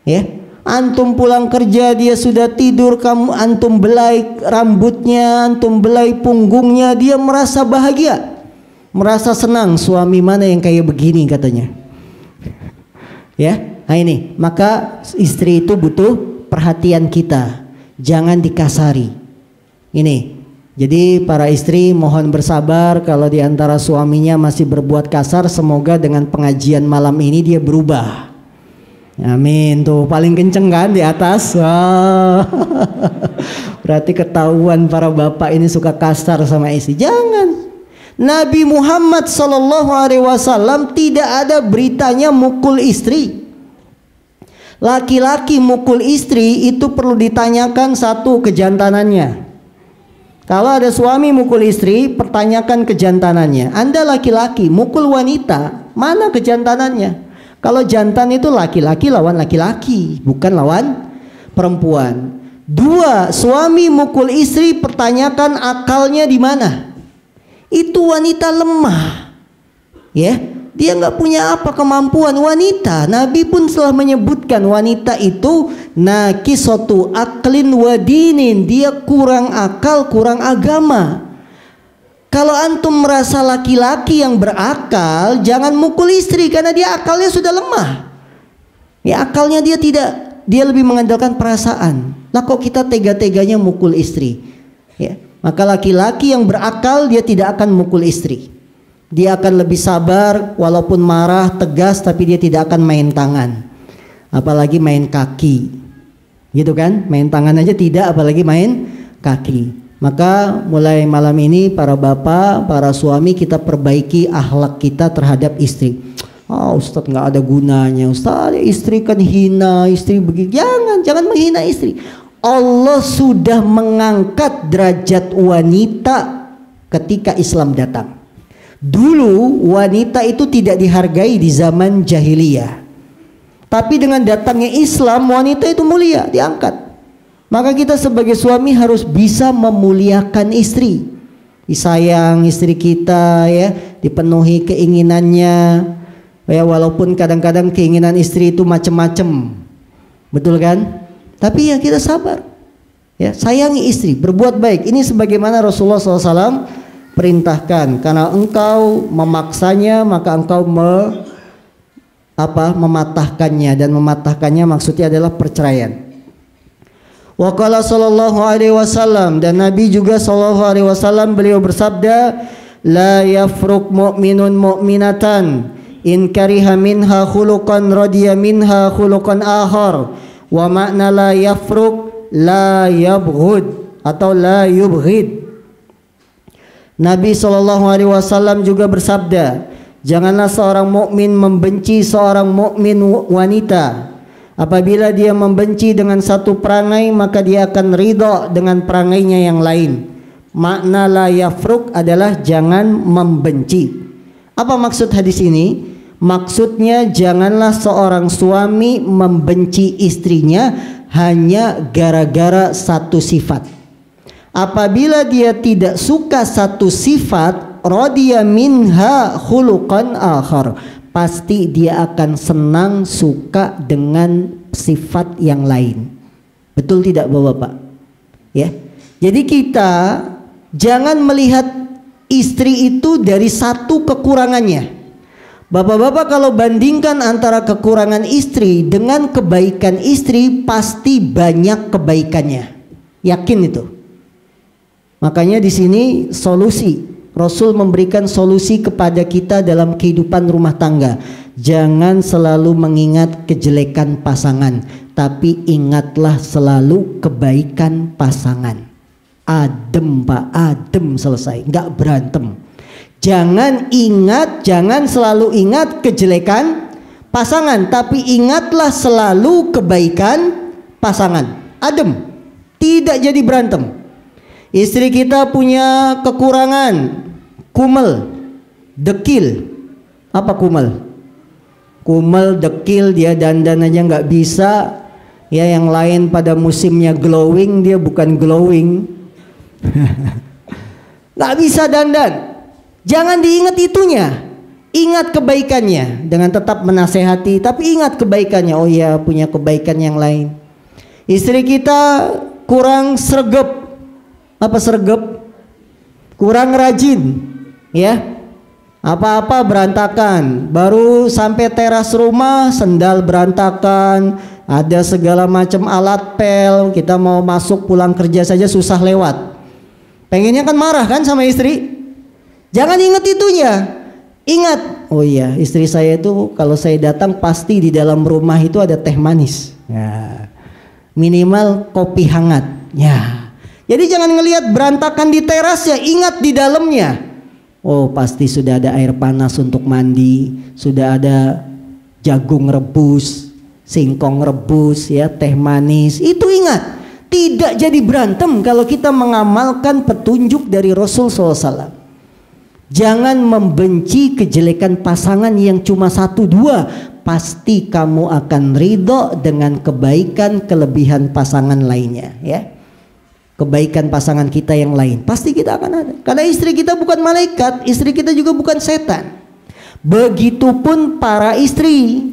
Speaker 1: Ya, antum pulang kerja dia sudah tidur, kamu antum belai rambutnya, antum belai punggungnya, dia merasa bahagia, merasa senang. Suami mana yang kayak begini katanya. Ya, nah ini, maka istri itu butuh perhatian kita, jangan dikasari. Ini, jadi para istri mohon bersabar kalau diantara suaminya masih berbuat kasar. Semoga dengan pengajian malam ini dia berubah. Amin. Tuh paling kenceng kan di atas. Wah. Berarti ketahuan para bapak ini suka kasar sama istri. Jangan. Nabi Muhammad SAW tidak ada beritanya mukul istri. Laki-laki mukul istri itu perlu ditanyakan satu, kejantanannya. Kalau ada suami mukul istri, pertanyakan kejantanannya. Anda laki-laki mukul wanita, mana kejantanannya? Kalau jantan itu laki-laki lawan laki-laki, bukan lawan perempuan. Dua, suami mukul istri, pertanyakan akalnya di mana? Itu wanita lemah. Ya. Dia nggak punya apa kemampuan wanita. Nabi pun telah menyebutkan wanita itu nakisatu aklin wadinin. Dia kurang akal, kurang agama. Kalau antum merasa laki-laki yang berakal, jangan mukul istri karena dia akalnya sudah lemah. Ya, akalnya dia tidak, dia lebih mengandalkan perasaan. Lah kok kita tega-teganya mukul istri? Ya, maka laki-laki yang berakal dia tidak akan mukul istri. Dia akan lebih sabar, walaupun marah, tegas, tapi dia tidak akan main tangan, apalagi main kaki, gitu kan? Main tangan aja tidak, apalagi main kaki. Maka mulai malam ini para bapak, para suami, kita perbaiki akhlak kita terhadap istri. Oh Ustadz, nggak ada gunanya Ustadz, istri kan hina, istri begini. Jangan menghina istri. Allah sudah mengangkat derajat wanita ketika Islam datang. Dulu wanita itu tidak dihargai di zaman jahiliyah. Tapi dengan datangnya Islam, wanita itu mulia, diangkat. Maka kita sebagai suami harus bisa memuliakan istri. Disayang istri kita, ya, dipenuhi keinginannya. Ya, walaupun kadang-kadang keinginan istri itu macam-macam. Betul kan? Tapi ya kita sabar. Ya, sayangi istri, berbuat baik. Ini sebagaimana Rasulullah SAW perintahkan, karena engkau memaksanya maka engkau mematahkannya, dan mematahkannya maksudnya adalah perceraian. Wa qala sallallahu alaihi wasallam, dan Nabi juga sallallahu alaihi wasallam beliau bersabda, la yafruq mu'minun mu'minatan in kariha minha khuluqan radiya minha khuluqan akhar. Wa makna la yafruq la yabghud atau la yubghid. Nabi SAW juga bersabda, janganlah seorang mukmin membenci seorang mukmin wanita. Apabila dia membenci dengan satu perangai, maka dia akan ridho dengan perangainya yang lain. Makna la yafruk adalah jangan membenci. Apa maksud hadis ini? Maksudnya janganlah seorang suami membenci istrinya hanya gara-gara satu sifat. Apabila dia tidak suka satu sifat, radiya minha khuluqan akhar, pasti dia akan senang suka dengan sifat yang lain. Betul tidak Bapak? Ya. Jadi kita Jangan melihat istri itu dari satu kekurangannya. Bapak-bapak, kalau bandingkan antara kekurangan istri dengan kebaikan istri, pasti banyak kebaikannya. Yakin itu. Makanya di sini solusi, Rasul memberikan solusi kepada kita dalam kehidupan rumah tangga. Jangan selalu mengingat kejelekan pasangan, tapi ingatlah selalu kebaikan pasangan. Adem Pak, adem, selesai, nggak berantem. Jangan selalu ingat kejelekan pasangan, tapi ingatlah selalu kebaikan pasangan. Adem, tidak jadi berantem. Istri kita punya kekurangan, kumel, dekil. Apa kumel? Kumel, dekil, dia dandan aja nggak bisa. Ya, yang lain pada musimnya glowing, dia bukan glowing. Nggak bisa dandan. Jangan diingat itunya, ingat kebaikannya dengan tetap menasehati, tapi ingat kebaikannya. Oh ya, punya kebaikan yang lain. Istri kita kurang sregep. Apa sregep? Kurang rajin, ya. Apa-apa berantakan. Baru sampai teras rumah, sendal berantakan, ada segala macam alat pel. Kita mau masuk pulang kerja saja susah lewat. Pengennya kan marah kan sama istri. Jangan ingat itunya. Ingat, oh iya, istri saya itu kalau saya datang pasti di dalam rumah itu ada teh manis. Ya. Minimal kopi hangat. Ya. Jadi jangan ngelihat berantakan di teras, ya ingat di dalamnya. Oh, pasti sudah ada air panas untuk mandi, sudah ada jagung rebus, singkong rebus, ya, teh manis. Itu ingat. Tidak jadi berantem kalau kita mengamalkan petunjuk dari Rasul SAW. Jangan membenci kejelekan pasangan yang cuma 1-2. Pasti kamu akan ridho dengan kebaikan kelebihan pasangan lainnya, ya. Kebaikan pasangan kita yang lain pasti kita akan ada. Karena istri kita bukan malaikat, istri kita juga bukan setan. Begitupun para istri.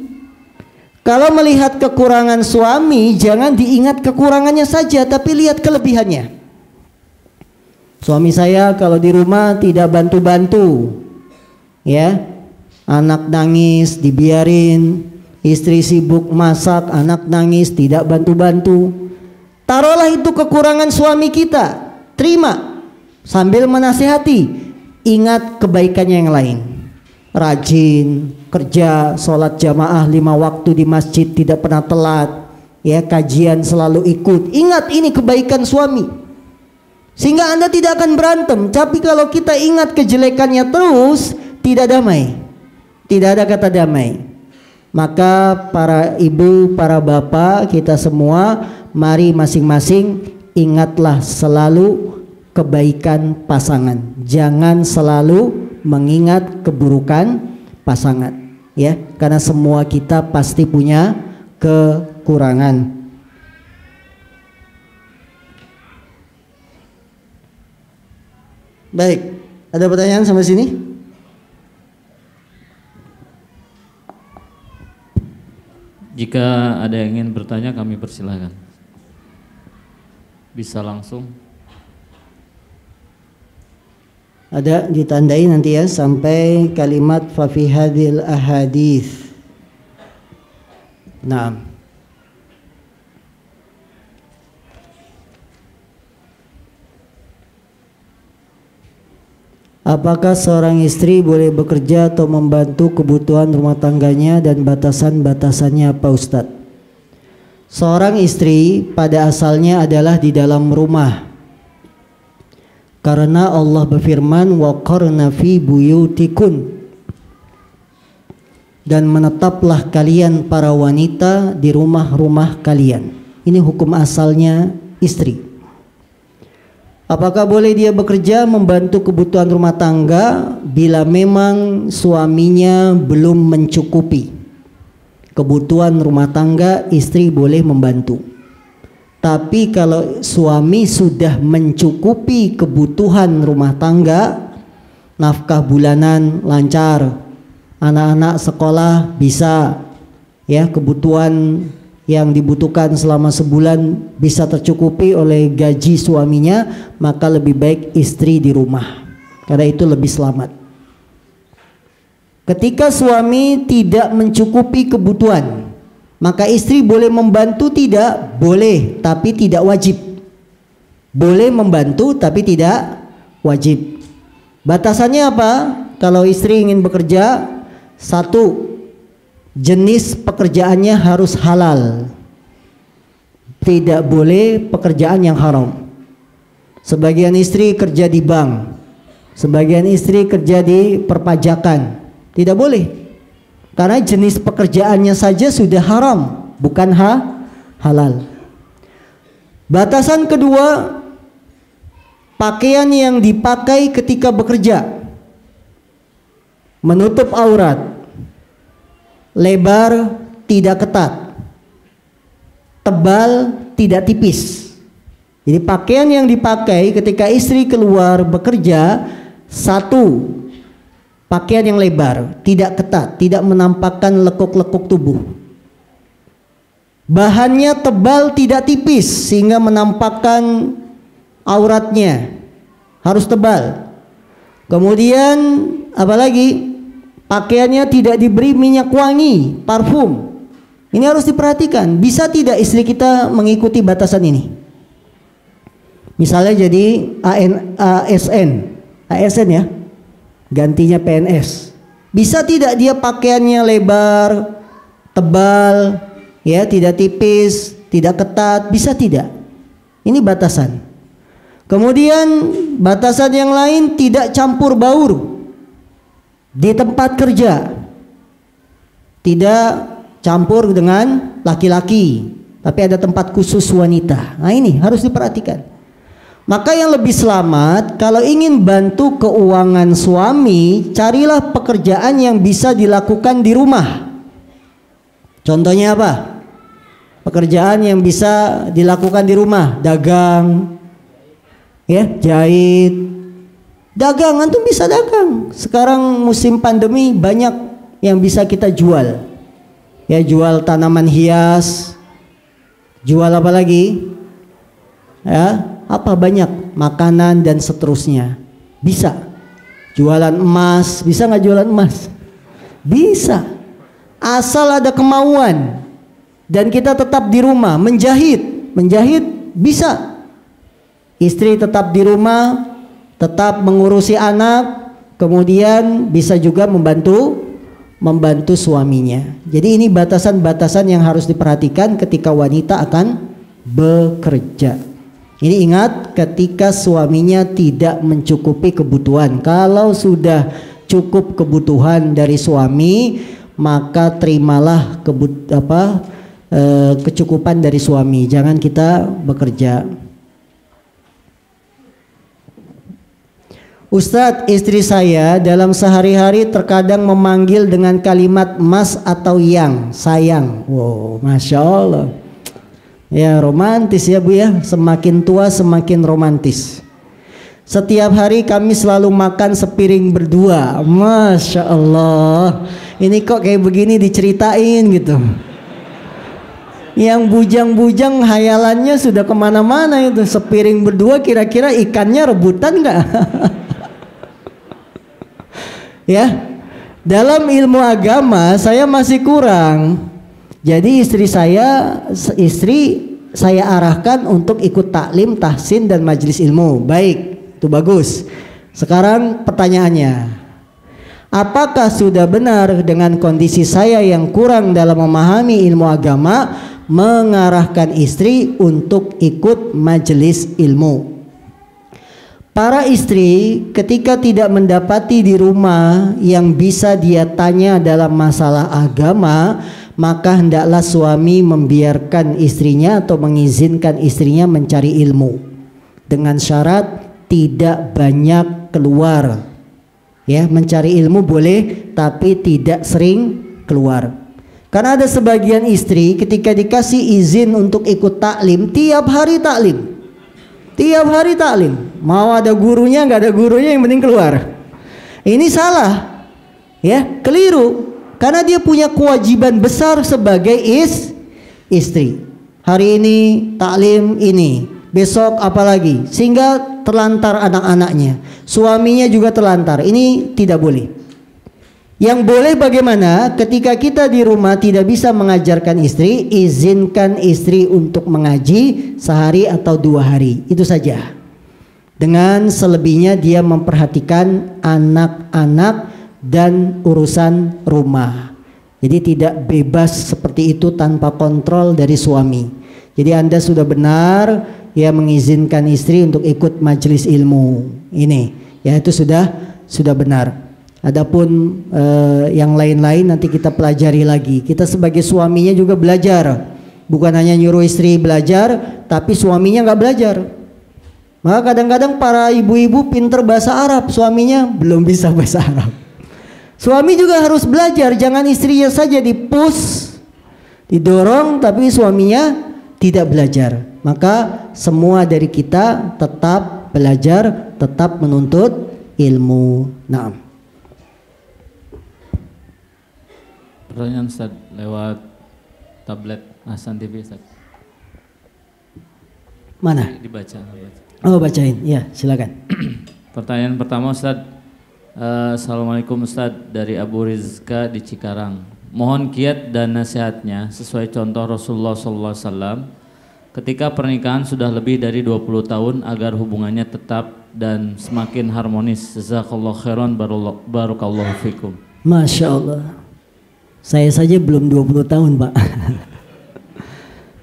Speaker 1: Kalau melihat kekurangan suami, jangan diingat kekurangannya saja, tapi lihat kelebihannya. Suami saya kalau di rumah tidak bantu-bantu, ya, anak nangis dibiarin, istri sibuk masak, anak nangis tidak bantu-bantu. Taruhlah itu kekurangan suami kita, terima sambil menasihati, ingat kebaikannya yang lain. Rajin kerja, sholat jamaah 5 waktu di masjid, tidak pernah telat, ya, kajian selalu ikut. Ingat ini kebaikan suami. Sehingga Anda tidak akan berantem. Tapi kalau kita ingat kejelekannya terus, tidak damai. Tidak ada kata damai. Maka para ibu, para bapak, kita semua, mari masing-masing ingatlah selalu kebaikan pasangan. Jangan selalu mengingat keburukan pasangan, ya. Karena semua kita pasti punya kekurangan. Baik, ada pertanyaan sampai sini?
Speaker 3: Jika ada yang ingin bertanya, kami persilahkan. Bisa langsung.
Speaker 1: Ada, ditandai nanti ya sampai kalimat fa fi hadhil ahadits. Naam. Apakah seorang istri boleh bekerja atau membantu kebutuhan rumah tangganya dan batasan-batasannya apa, Ustadz? Seorang istri pada asalnya adalah di dalam rumah. Karena Allah berfirman, wa qarna fi buyutikun, dan menetaplah kalian para wanita di rumah-rumah kalian. Ini hukum asalnya istri. Apakah boleh dia bekerja membantu kebutuhan rumah tangga bila memang suaminya belum mencukupi kebutuhan rumah tangga? Istri boleh membantu. Tapi kalau suami sudah mencukupi kebutuhan rumah tangga, nafkah bulanan lancar, anak-anak sekolah bisa, ya, kebutuhan yang dibutuhkan selama sebulan bisa tercukupi oleh gaji suaminya, maka lebih baik istri di rumah, karena itu lebih selamat. Ketika suami tidak mencukupi kebutuhan, maka istri boleh membantu, tidak? Boleh, tapi tidak wajib. Boleh membantu tapi tidak wajib. Batasannya apa? Kalau istri ingin bekerja, satu, jenis pekerjaannya harus halal. Tidak boleh pekerjaan yang haram. Sebagian istri kerja di bank, sebagian istri kerja di perpajakan. Tidak boleh, karena jenis pekerjaannya saja sudah haram, bukan halal. Batasan kedua, pakaian yang dipakai ketika bekerja menutup aurat, lebar tidak ketat, tebal tidak tipis. Jadi pakaian yang dipakai ketika istri keluar bekerja, satu, pakaian yang lebar, tidak ketat, tidak menampakkan lekuk-lekuk tubuh. Bahannya tebal, tidak tipis sehingga menampakkan auratnya, harus tebal. Kemudian apalagi? Pakaiannya tidak diberi minyak wangi, parfum. Ini harus diperhatikan. Bisa tidak istri kita mengikuti batasan ini? Misalnya jadi ASN ya, gantinya PNS. Bisa tidak dia pakaiannya lebar, tebal, ya, tidak tipis, tidak ketat? Bisa tidak? Ini batasan. Kemudian batasan yang lain, tidak campur baur di tempat kerja, tidak campur dengan laki-laki, tapi ada tempat khusus wanita. Nah, ini harus diperhatikan. Maka yang lebih selamat, kalau ingin bantu keuangan suami, carilah pekerjaan yang bisa dilakukan di rumah. Contohnya apa? Pekerjaan yang bisa dilakukan di rumah, dagang, ya, jahit. Dagang, antum bisa dagang. Sekarang musim pandemi banyak yang bisa kita jual. Ya, jual tanaman hias. Jual apa lagi? Ya, apa banyak, makanan dan seterusnya. Bisa. Jualan emas, bisa nggak jualan emas? Bisa. Asal ada kemauan dan kita tetap di rumah menjahit. Menjahit bisa. Istri tetap di rumah, tetap mengurusi anak, kemudian bisa juga membantu suaminya. Jadi ini batasan-batasan yang harus diperhatikan ketika wanita akan bekerja. Ini ingat, ketika suaminya tidak mencukupi kebutuhan. Kalau sudah cukup kebutuhan dari suami, maka terimalah kecukupan dari suami. Jangan kita bekerja. Ustadz, istri saya dalam sehari-hari terkadang memanggil dengan kalimat mas atau yang, sayang. Wow, Masya Allah. Ya, romantis ya Bu ya. Semakin tua semakin romantis. Setiap hari kami selalu makan sepiring berdua. Masya Allah. Ini kok kayak begini diceritain gitu. Yang bujang-bujang hayalannya sudah kemana-mana itu. Sepiring berdua, kira-kira ikannya rebutan nggak? Ya, dalam ilmu agama saya masih kurang. Jadi istri saya arahkan untuk ikut taklim, tahsin dan majelis ilmu. Baik, itu bagus. Sekarang pertanyaannya, apakah sudah benar dengan kondisi saya yang kurang dalam memahami ilmu agama mengarahkan istri untuk ikut majelis ilmu? Para istri ketika tidak mendapati di rumah yang bisa dia tanya dalam masalah agama, maka hendaklah suami membiarkan istrinya atau mengizinkan istrinya mencari ilmu dengan syarat tidak banyak keluar. Ya, mencari ilmu boleh tapi tidak sering keluar. Karena ada sebagian istri ketika dikasih izin untuk ikut taklim, tiap hari taklim. Tiap hari taklim. Mau ada gurunya nggak ada gurunya, yang penting keluar. Ini salah. Ya, keliru. Karena dia punya kewajiban besar sebagai istri. Hari ini taklim ini, besok apalagi, sehingga terlantar anak-anaknya, suaminya juga terlantar. Ini tidak boleh. Yang boleh bagaimana? Ketika kita di rumah tidak bisa mengajarkan istri, izinkan istri untuk mengaji sehari atau 2 hari, itu saja. Dengan selebihnya dia memperhatikan anak-anak dan urusan rumah. Jadi tidak bebas seperti itu tanpa kontrol dari suami. Jadi Anda sudah benar ya mengizinkan istri untuk ikut majelis ilmu ini, ya itu sudah benar. Adapun yang lain-lain nanti kita pelajari lagi. Kita sebagai suaminya juga belajar, bukan hanya nyuruh istri belajar, tapi suaminya nggak belajar. Maka kadang-kadang para ibu-ibu pinter bahasa Arab, suaminya belum bisa bahasa Arab. Suami juga harus belajar, jangan istrinya saja di-push, didorong, tapi suaminya tidak belajar. Maka semua dari kita tetap belajar, tetap menuntut ilmu. Naam.
Speaker 3: Pertanyaan Ustaz lewat tablet Hasan TV Ustaz.
Speaker 1: Mana?
Speaker 3: Dibaca.
Speaker 1: Oh, bacain. Ya, silakan.
Speaker 3: Pertanyaan pertama Ustaz. Assalamualaikum Ustaz, dari Abu Rizka di Cikarang. Mohon kiat dan nasihatnya sesuai contoh Rasulullah SAW ketika pernikahan sudah lebih dari 20 tahun agar hubungannya tetap dan semakin harmonis. Jazakallahu khairan, barakallahu fikum.
Speaker 1: Masya Allah. Saya saja belum 20 tahun Pak.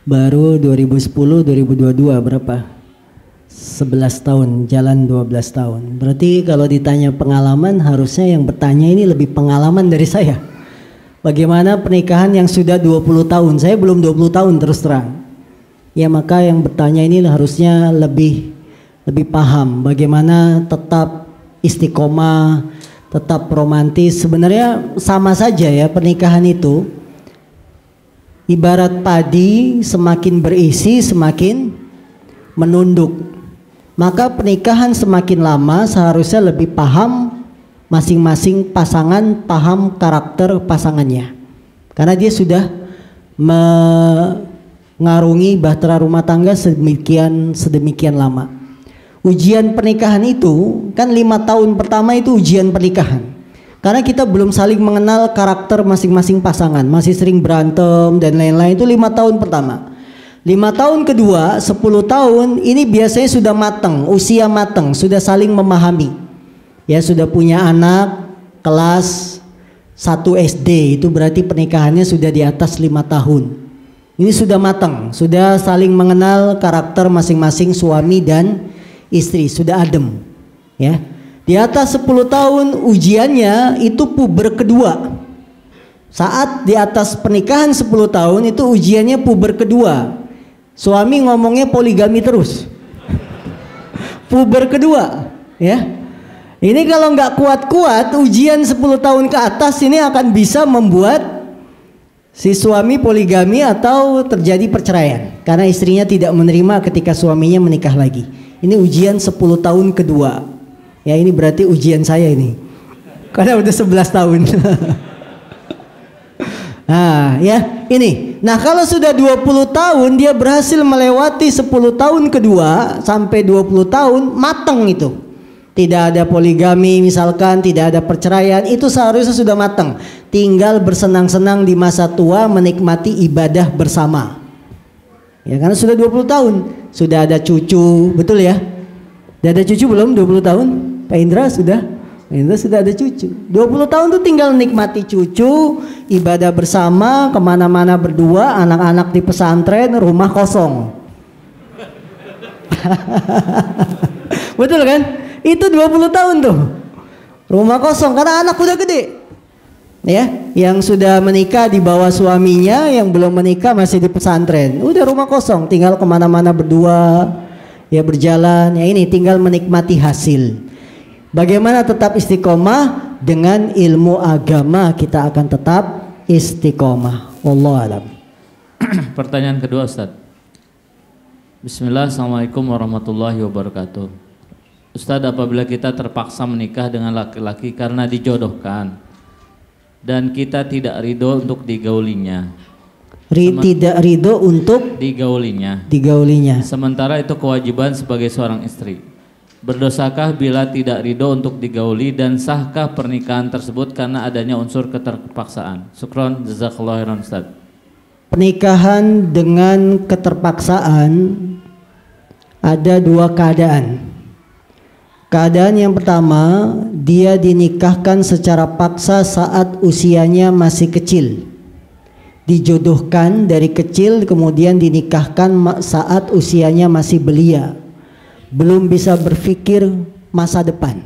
Speaker 1: Baru 2010, 2022 berapa? 11 tahun, jalan 12 tahun. Berarti kalau ditanya pengalaman, harusnya yang bertanya ini lebih pengalaman dari saya. Bagaimana pernikahan yang sudah 20 tahun? Saya belum 20 tahun terus terang. Ya maka yang bertanya ini harusnya lebih paham bagaimana tetap istiqomah, tetap romantis. Sebenarnya sama saja ya, pernikahan itu ibarat padi, semakin berisi semakin menunduk. Maka pernikahan semakin lama seharusnya lebih paham masing-masing pasangan, paham karakter pasangannya. Karena dia sudah mengarungi bahtera rumah tangga sedemikian lama. Ujian pernikahan itu kan 5 tahun pertama itu ujian pernikahan. Karena kita belum saling mengenal karakter masing-masing pasangan, masih sering berantem dan lain-lain. Itu 5 tahun pertama. 5 tahun kedua, 10 tahun ini biasanya sudah matang, usia matang, sudah saling memahami. Ya sudah punya anak kelas 1 SD, itu berarti pernikahannya sudah di atas 5 tahun. Ini sudah matang, sudah saling mengenal karakter masing-masing suami dan istri, sudah adem. Ya. Di atas 10 tahun ujiannya itu puber kedua. Saat di atas pernikahan 10 tahun itu ujiannya puber kedua. Suami ngomongnya poligami terus. Puber kedua, ya. Ini kalau nggak kuat-kuat ujian 10 tahun ke atas ini akan bisa membuat si suami poligami atau terjadi perceraian karena istrinya tidak menerima ketika suaminya menikah lagi. Ini ujian 10 tahun kedua. Ya ini berarti ujian saya ini. Karena udah 11 tahun. Nah ya ini. Nah kalau sudah 20 tahun dia berhasil melewati 10 tahun kedua sampai 20 tahun matang itu. Tidak ada poligami misalkan, tidak ada perceraian, itu seharusnya sudah matang. Tinggal bersenang-senang di masa tua menikmati ibadah bersama. Ya karena sudah 20 tahun, sudah ada cucu, betul ya? Sudah ada cucu belum 20 tahun? Pak Indra sudah? Itu sudah ada cucu. 20 tahun tuh tinggal nikmati cucu, ibadah bersama, kemana-mana berdua, anak-anak di pesantren, rumah kosong. Betul kan? Itu 20 tahun tuh. Rumah kosong karena anak udah gede. Ya, yang sudah menikah di bawah suaminya, yang belum menikah masih di pesantren. Udah rumah kosong, tinggal kemana-mana berdua, ya berjalan. Ya ini tinggal menikmati hasil. Bagaimana tetap istiqomah? Dengan ilmu agama kita akan tetap istiqomah. Wallahu a'lam.
Speaker 3: Pertanyaan kedua Ustaz. Bismillah, Assalamualaikum warahmatullahi wabarakatuh. Ustaz, apabila kita terpaksa menikah dengan laki-laki karena dijodohkan dan kita tidak ridho untuk digaulinya,
Speaker 1: Tidak ridho untuk digaulinya.
Speaker 3: Sementara itu kewajiban sebagai seorang istri. Berdosakah bila tidak ridho untuk digauli, dan sahkah pernikahan tersebut karena adanya unsur keterpaksaan? Syukron, jazakallahu khairan Ustaz.
Speaker 1: Pernikahan dengan keterpaksaan ada dua keadaan. Keadaan yang pertama, dia dinikahkan secara paksa saat usianya masih kecil. Dijodohkan dari kecil kemudian dinikahkan saat usianya masih belia. Belum bisa berpikir masa depan.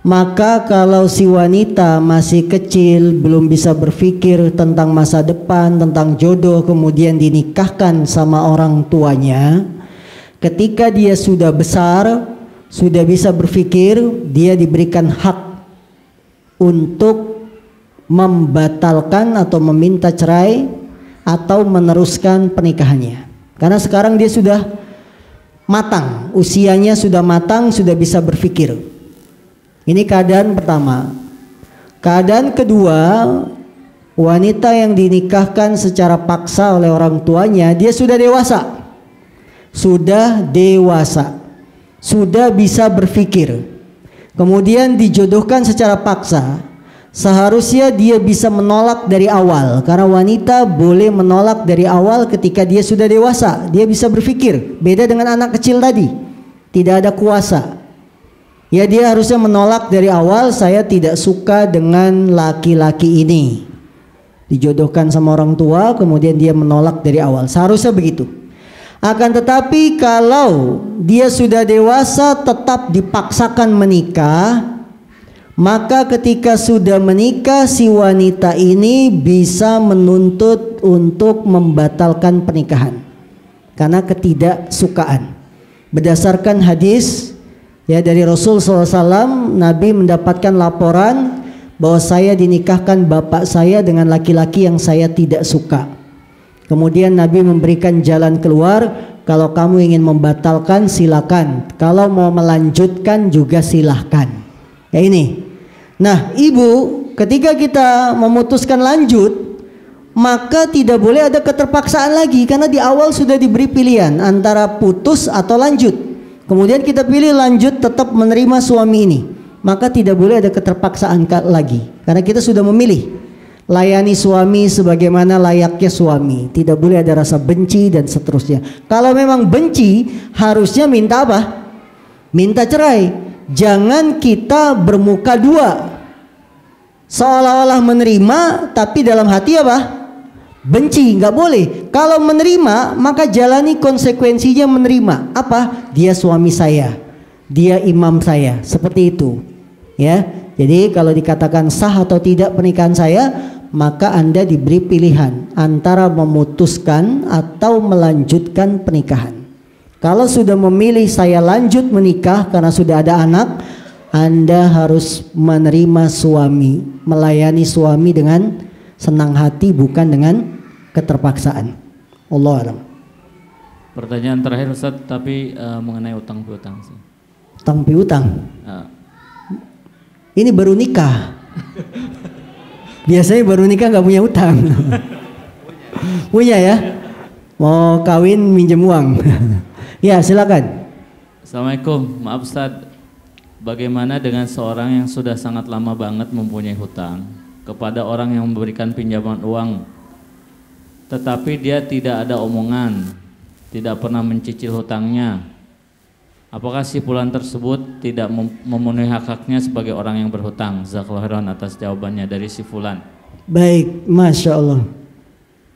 Speaker 1: Maka kalau si wanita masih kecil, belum bisa berpikir tentang masa depan, tentang jodoh, kemudian dinikahkan sama orang tuanya, ketika dia sudah besar, sudah bisa berpikir, dia diberikan hak untuk membatalkan atau meminta cerai atau meneruskan pernikahannya. Karena sekarang dia sudah matang, usianya sudah matang, sudah bisa berpikir. Ini keadaan pertama. Keadaan kedua, wanita yang dinikahkan secara paksa oleh orang tuanya, dia sudah dewasa. Sudah bisa berpikir, kemudian dijodohkan secara paksa. Seharusnya dia bisa menolak dari awal, karena wanita boleh menolak dari awal ketika dia sudah dewasa. Dia bisa berpikir, beda dengan anak kecil tadi, tidak ada kuasa. Ya, dia harusnya menolak dari awal, saya tidak suka dengan laki-laki ini. Dijodohkan sama orang tua, kemudian dia menolak dari awal. Seharusnya begitu. Akan tetapi kalau dia sudah dewasa tetap dipaksakan menikah, maka ketika sudah menikah si wanita ini bisa menuntut untuk membatalkan pernikahan karena ketidaksukaan. Berdasarkan hadis ya dari Rasul SAW, Nabi mendapatkan laporan bahwa saya dinikahkan bapak saya dengan laki-laki yang saya tidak suka. Kemudian Nabi memberikan jalan keluar, kalau kamu ingin membatalkan silakan, kalau mau melanjutkan juga silahkan. Ya ini. Nah, ibu, ketika kita memutuskan lanjut, maka tidak boleh ada keterpaksaan lagi, karena di awal sudah diberi pilihan antara putus atau lanjut. Kemudian kita pilih lanjut, tetap menerima suami ini, maka tidak boleh ada keterpaksaan lagi, karena kita sudah memilih. Layani suami sebagaimana layaknya suami, tidak boleh ada rasa benci dan seterusnya. Kalau memang benci, harusnya minta apa? Minta cerai. Jangan kita bermuka dua, seolah-olah menerima tapi dalam hati apa? Benci. Nggak boleh. Kalau menerima, maka jalani konsekuensinya menerima. Apa? Dia suami saya, dia imam saya, seperti itu ya. Jadi kalau dikatakan sah atau tidak pernikahan saya, maka Anda diberi pilihan antara memutuskan atau melanjutkan pernikahan. Kalau sudah memilih saya lanjut menikah karena sudah ada anak, Anda harus menerima suami, melayani suami dengan senang hati, bukan dengan keterpaksaan. Allahu a'lam.
Speaker 3: Pertanyaan terakhir Ustaz, tapi mengenai utang piutang.
Speaker 1: Utang piutang. Ini baru nikah. Biasanya baru nikah nggak punya utang. Punya ya? Mau kawin minjem uang. Ya, silakan.
Speaker 3: Assalamualaikum. Maaf Ustaz, bagaimana dengan seorang yang sudah sangat lama banget mempunyai hutang kepada orang yang memberikan pinjaman uang, tetapi dia tidak ada omongan, tidak pernah mencicil hutangnya? Apakah si fulan tersebut tidak memenuhi hak-haknya sebagai orang yang berhutang? Jazakallahu khairan atas jawabannya dari si fulan.
Speaker 1: Baik, Masya Allah.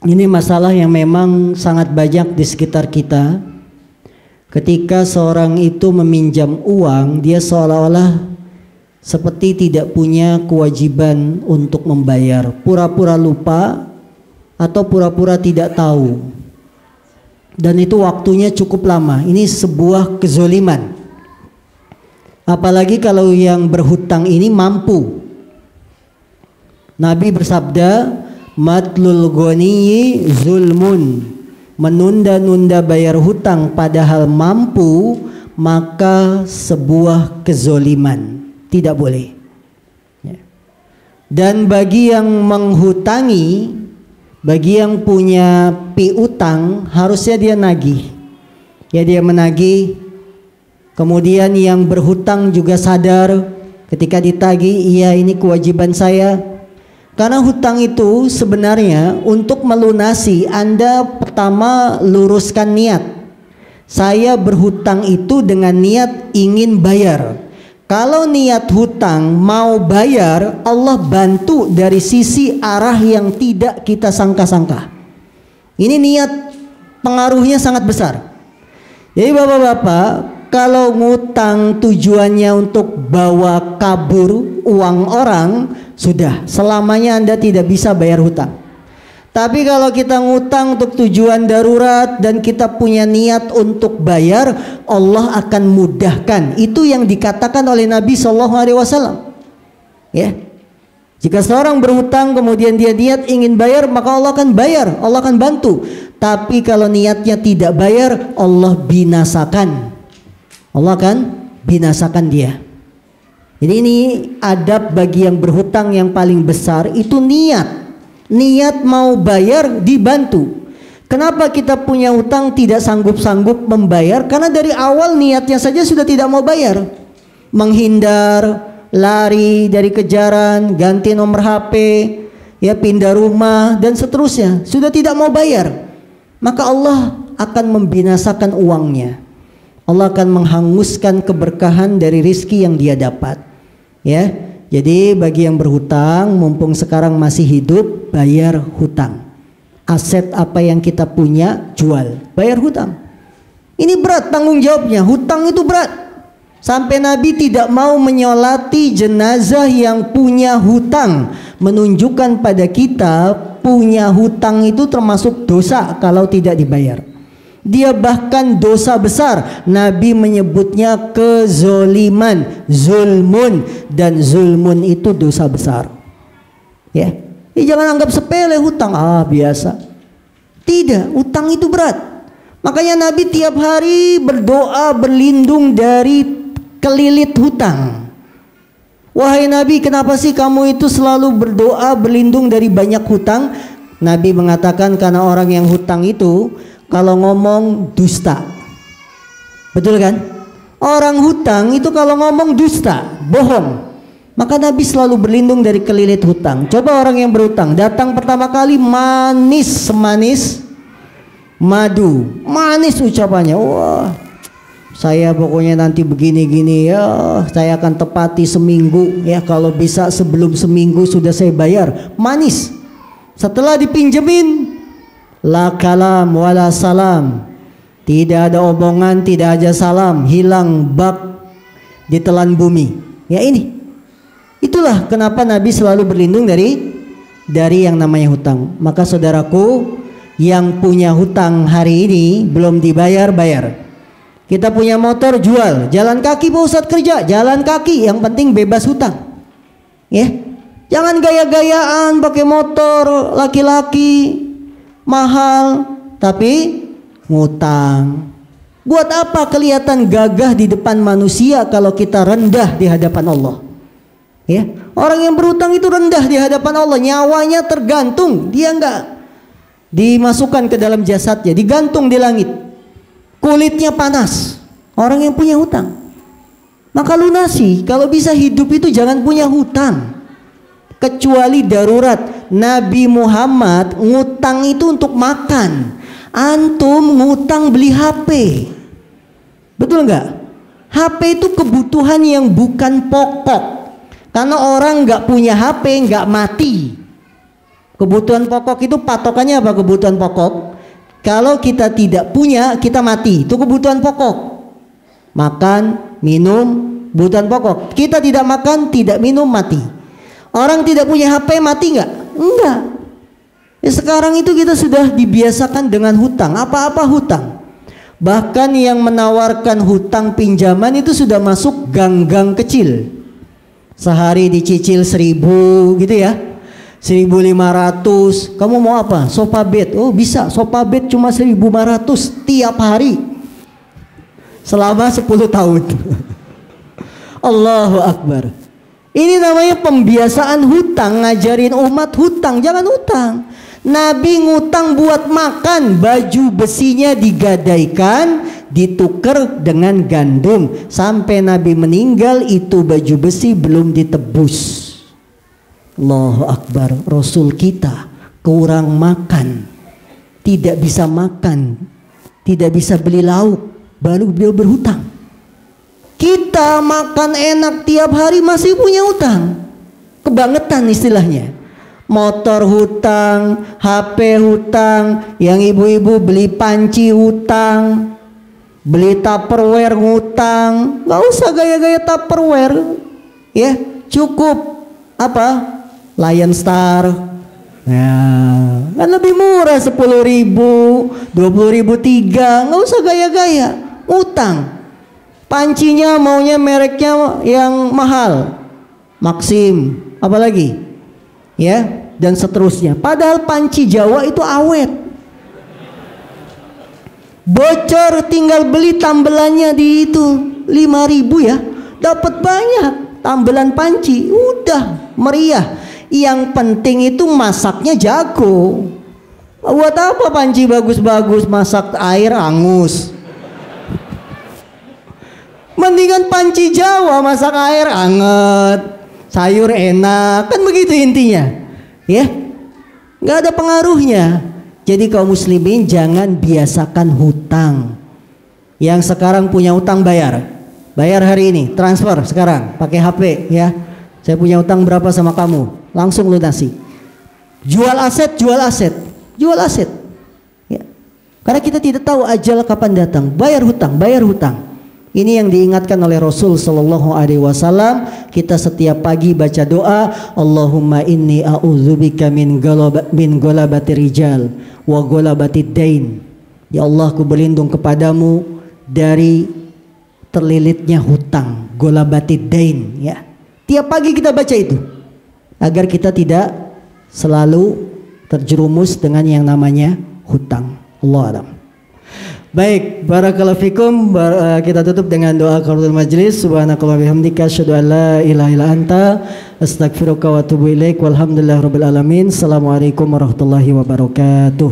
Speaker 1: Ini masalah yang memang sangat banyak di sekitar kita. Ketika seorang itu meminjam uang, dia seolah-olah seperti tidak punya kewajiban untuk membayar. Pura-pura lupa atau pura-pura tidak tahu. Dan itu waktunya cukup lama. Ini sebuah kezoliman. Apalagi kalau yang berhutang ini mampu. Nabi bersabda, matlul ghaniyyi zulmun. Menunda-nunda bayar hutang padahal mampu, maka sebuah kezoliman. Tidak boleh. Dan bagi yang menghutangi, Bagi yang punya piutang harusnya dia nagih. Ya, dia menagih. Kemudian yang berhutang juga sadar ketika ditagih, iya ini kewajiban saya. Karena hutang itu sebenarnya untuk melunasi, Anda pertama luruskan niat. Saya berhutang itu dengan niat ingin bayar. Kalau niat hutang mau bayar, Allah bantu dari sisi arah yang tidak kita sangka-sangka. Ini niat pengaruhnya sangat besar. Jadi bapak-bapak, kalau ngutang tujuannya untuk bawa kabur uang orang, sudah selamanya Anda tidak bisa bayar hutang. Tapi kalau kita ngutang untuk tujuan darurat dan kita punya niat untuk bayar, Allah akan mudahkan. Itu yang dikatakan oleh Nabi SAW. Ya, jika seorang berhutang kemudian dia niat ingin bayar, maka Allah akan bayar, Allah akan bantu. Tapi kalau niatnya tidak bayar, Allah binasakan. Allah akan binasakan dia. Jadi ini adab bagi yang berhutang yang paling besar itu niat. Niat mau bayar dibantu. Kenapa kita punya hutang tidak sanggup-sanggup membayar? Karena dari awal niatnya saja sudah tidak mau bayar. Menghindar, lari dari kejaran, ganti nomor HP, ya pindah rumah dan seterusnya. Sudah tidak mau bayar. Maka Allah akan membinasakan uangnya. Allah akan menghanguskan keberkahan dari rizki yang dia dapat. Ya. Jadi bagi yang berhutang, mumpung sekarang masih hidup, bayar hutang. Aset apa yang kita punya, jual, bayar hutang. Ini berat tanggung jawabnya, hutang itu berat. Sampai Nabi tidak mau menyolati jenazah yang punya hutang. Menunjukkan pada kita punya hutang itu termasuk dosa kalau tidak dibayar. Dia bahkan dosa besar. Nabi menyebutnya kezoliman, zulmun, dan zulmun itu dosa besar. Ya, jangan anggap sepele hutang, biasa. Tidak, hutang itu berat. Makanya Nabi tiap hari berdoa berlindung dari kelilit hutang. Wahai Nabi, kenapa sih kamu itu selalu berdoa berlindung dari banyak hutang? Nabi mengatakan karena orang yang hutang itu kalau ngomong dusta. Betul kan? Orang hutang itu kalau ngomong dusta, bohong. Maka Nabi selalu berlindung dari kelilit hutang. Coba orang yang berhutang datang pertama kali manis semanis madu. Manis ucapannya. Wah, saya pokoknya nanti begini-gini ya, saya akan tepati seminggu ya, kalau bisa sebelum seminggu sudah saya bayar. Manis. Setelah dipinjemin, la kalam wala salam, tidak ada omongan, tidak ada salam, hilang bak ditelan bumi. Ya ini, itulah kenapa Nabi selalu berlindung dari yang namanya hutang. Maka saudaraku yang punya hutang hari ini belum dibayar, bayar. Kita punya motor, jual. Jalan kaki Pak Ustadz kerja, jalan kaki, yang penting bebas hutang. Ya, jangan gaya-gayaan pakai motor laki-laki mahal tapi ngutang. Buat apa kelihatan gagah di depan manusia kalau kita rendah di hadapan Allah? Ya, orang yang berhutang itu rendah di hadapan Allah, nyawanya tergantung, dia enggak dimasukkan ke dalam jasadnya, digantung di langit. Kulitnya panas. Orang yang punya hutang, maka lunasi. Kalau bisa hidup itu jangan punya hutang, kecuali darurat. Nabi Muhammad ngutang itu untuk makan. Antum ngutang beli HP, betul nggak? HP itu kebutuhan yang bukan pokok. Karena orang nggak punya HP nggak mati. Kebutuhan pokok itu patokannya apa? Kebutuhan pokok. Kalau kita tidak punya, kita mati. Itu kebutuhan pokok. Makan, minum, kebutuhan pokok. Kita tidak makan, tidak minum, mati. Orang tidak punya HP mati nggak? Enggak. Ya, sekarang itu kita sudah dibiasakan dengan hutang. Apa-apa hutang. Bahkan yang menawarkan hutang pinjaman itu sudah masuk gang-gang kecil. Sehari dicicil 1.000 gitu ya, 1.500. Kamu mau apa? Sofa bed. Oh bisa, sofa bed cuma 1.500 tiap hari selama 10 tahun. Allahu Akbar. Ini namanya pembiasaan hutang. Ngajarin umat hutang, jangan hutang. Nabi ngutang buat makan, baju besinya digadaikan, ditukar dengan gandum. Sampai Nabi meninggal itu baju besi belum ditebus. Allahu Akbar. Rasul kita kurang makan, tidak bisa makan, tidak bisa beli lauk, baru beliau berhutang. Kita makan enak tiap hari masih punya utang. Kebangetan istilahnya. Motor hutang, HP hutang, yang ibu-ibu beli panci hutang, beli Tupperware hutang. Gak usah gaya-gaya Tupperware, ya cukup apa? Lion Star. Ya, kan lebih murah 10.000, 20.000 3. Gak usah gaya-gaya, utang. Pancinya maunya mereknya yang mahal, Maxim, apalagi? Ya, dan seterusnya. Padahal panci Jawa itu awet. Bocor tinggal beli tambelannya di itu 5.000 ya, dapat banyak tambelan panci, udah meriah. Yang penting itu masaknya jago. Buat apa panci bagus-bagus masak air angus? Mendingan panci Jawa masak air anget, sayur enak, kan begitu intinya, ya, nggak ada pengaruhnya. Jadi kaum muslimin jangan biasakan hutang. Yang sekarang punya utang bayar hari ini, transfer sekarang pakai HP ya. Saya punya utang berapa sama kamu, langsung lunasi. Jual aset, ya. Karena kita tidak tahu ajal kapan datang. Bayar hutang. Ini yang diingatkan oleh Rasul Sallallahu Alaihi Wasallam. Kita setiap pagi baca doa, Allahumma inni a'udzubika min golabati rijal wa golabati dain. Ya Allah, aku berlindung kepadamu dari terlilitnya hutang, golabati dain. Ya, tiap pagi kita baca itu agar kita tidak selalu terjerumus dengan yang namanya hutang. Allah a'lam. Baik, barakallahu fikum. Kita tutup dengan doa kafaratul majlis. Subhanakallah bihamdika asyhadu an la ilaha illa anta astaghfiruka wa atubu ilaik. Walhamdulillahirabbil alamin. Assalamualaikum warahmatullahi wabarakatuh.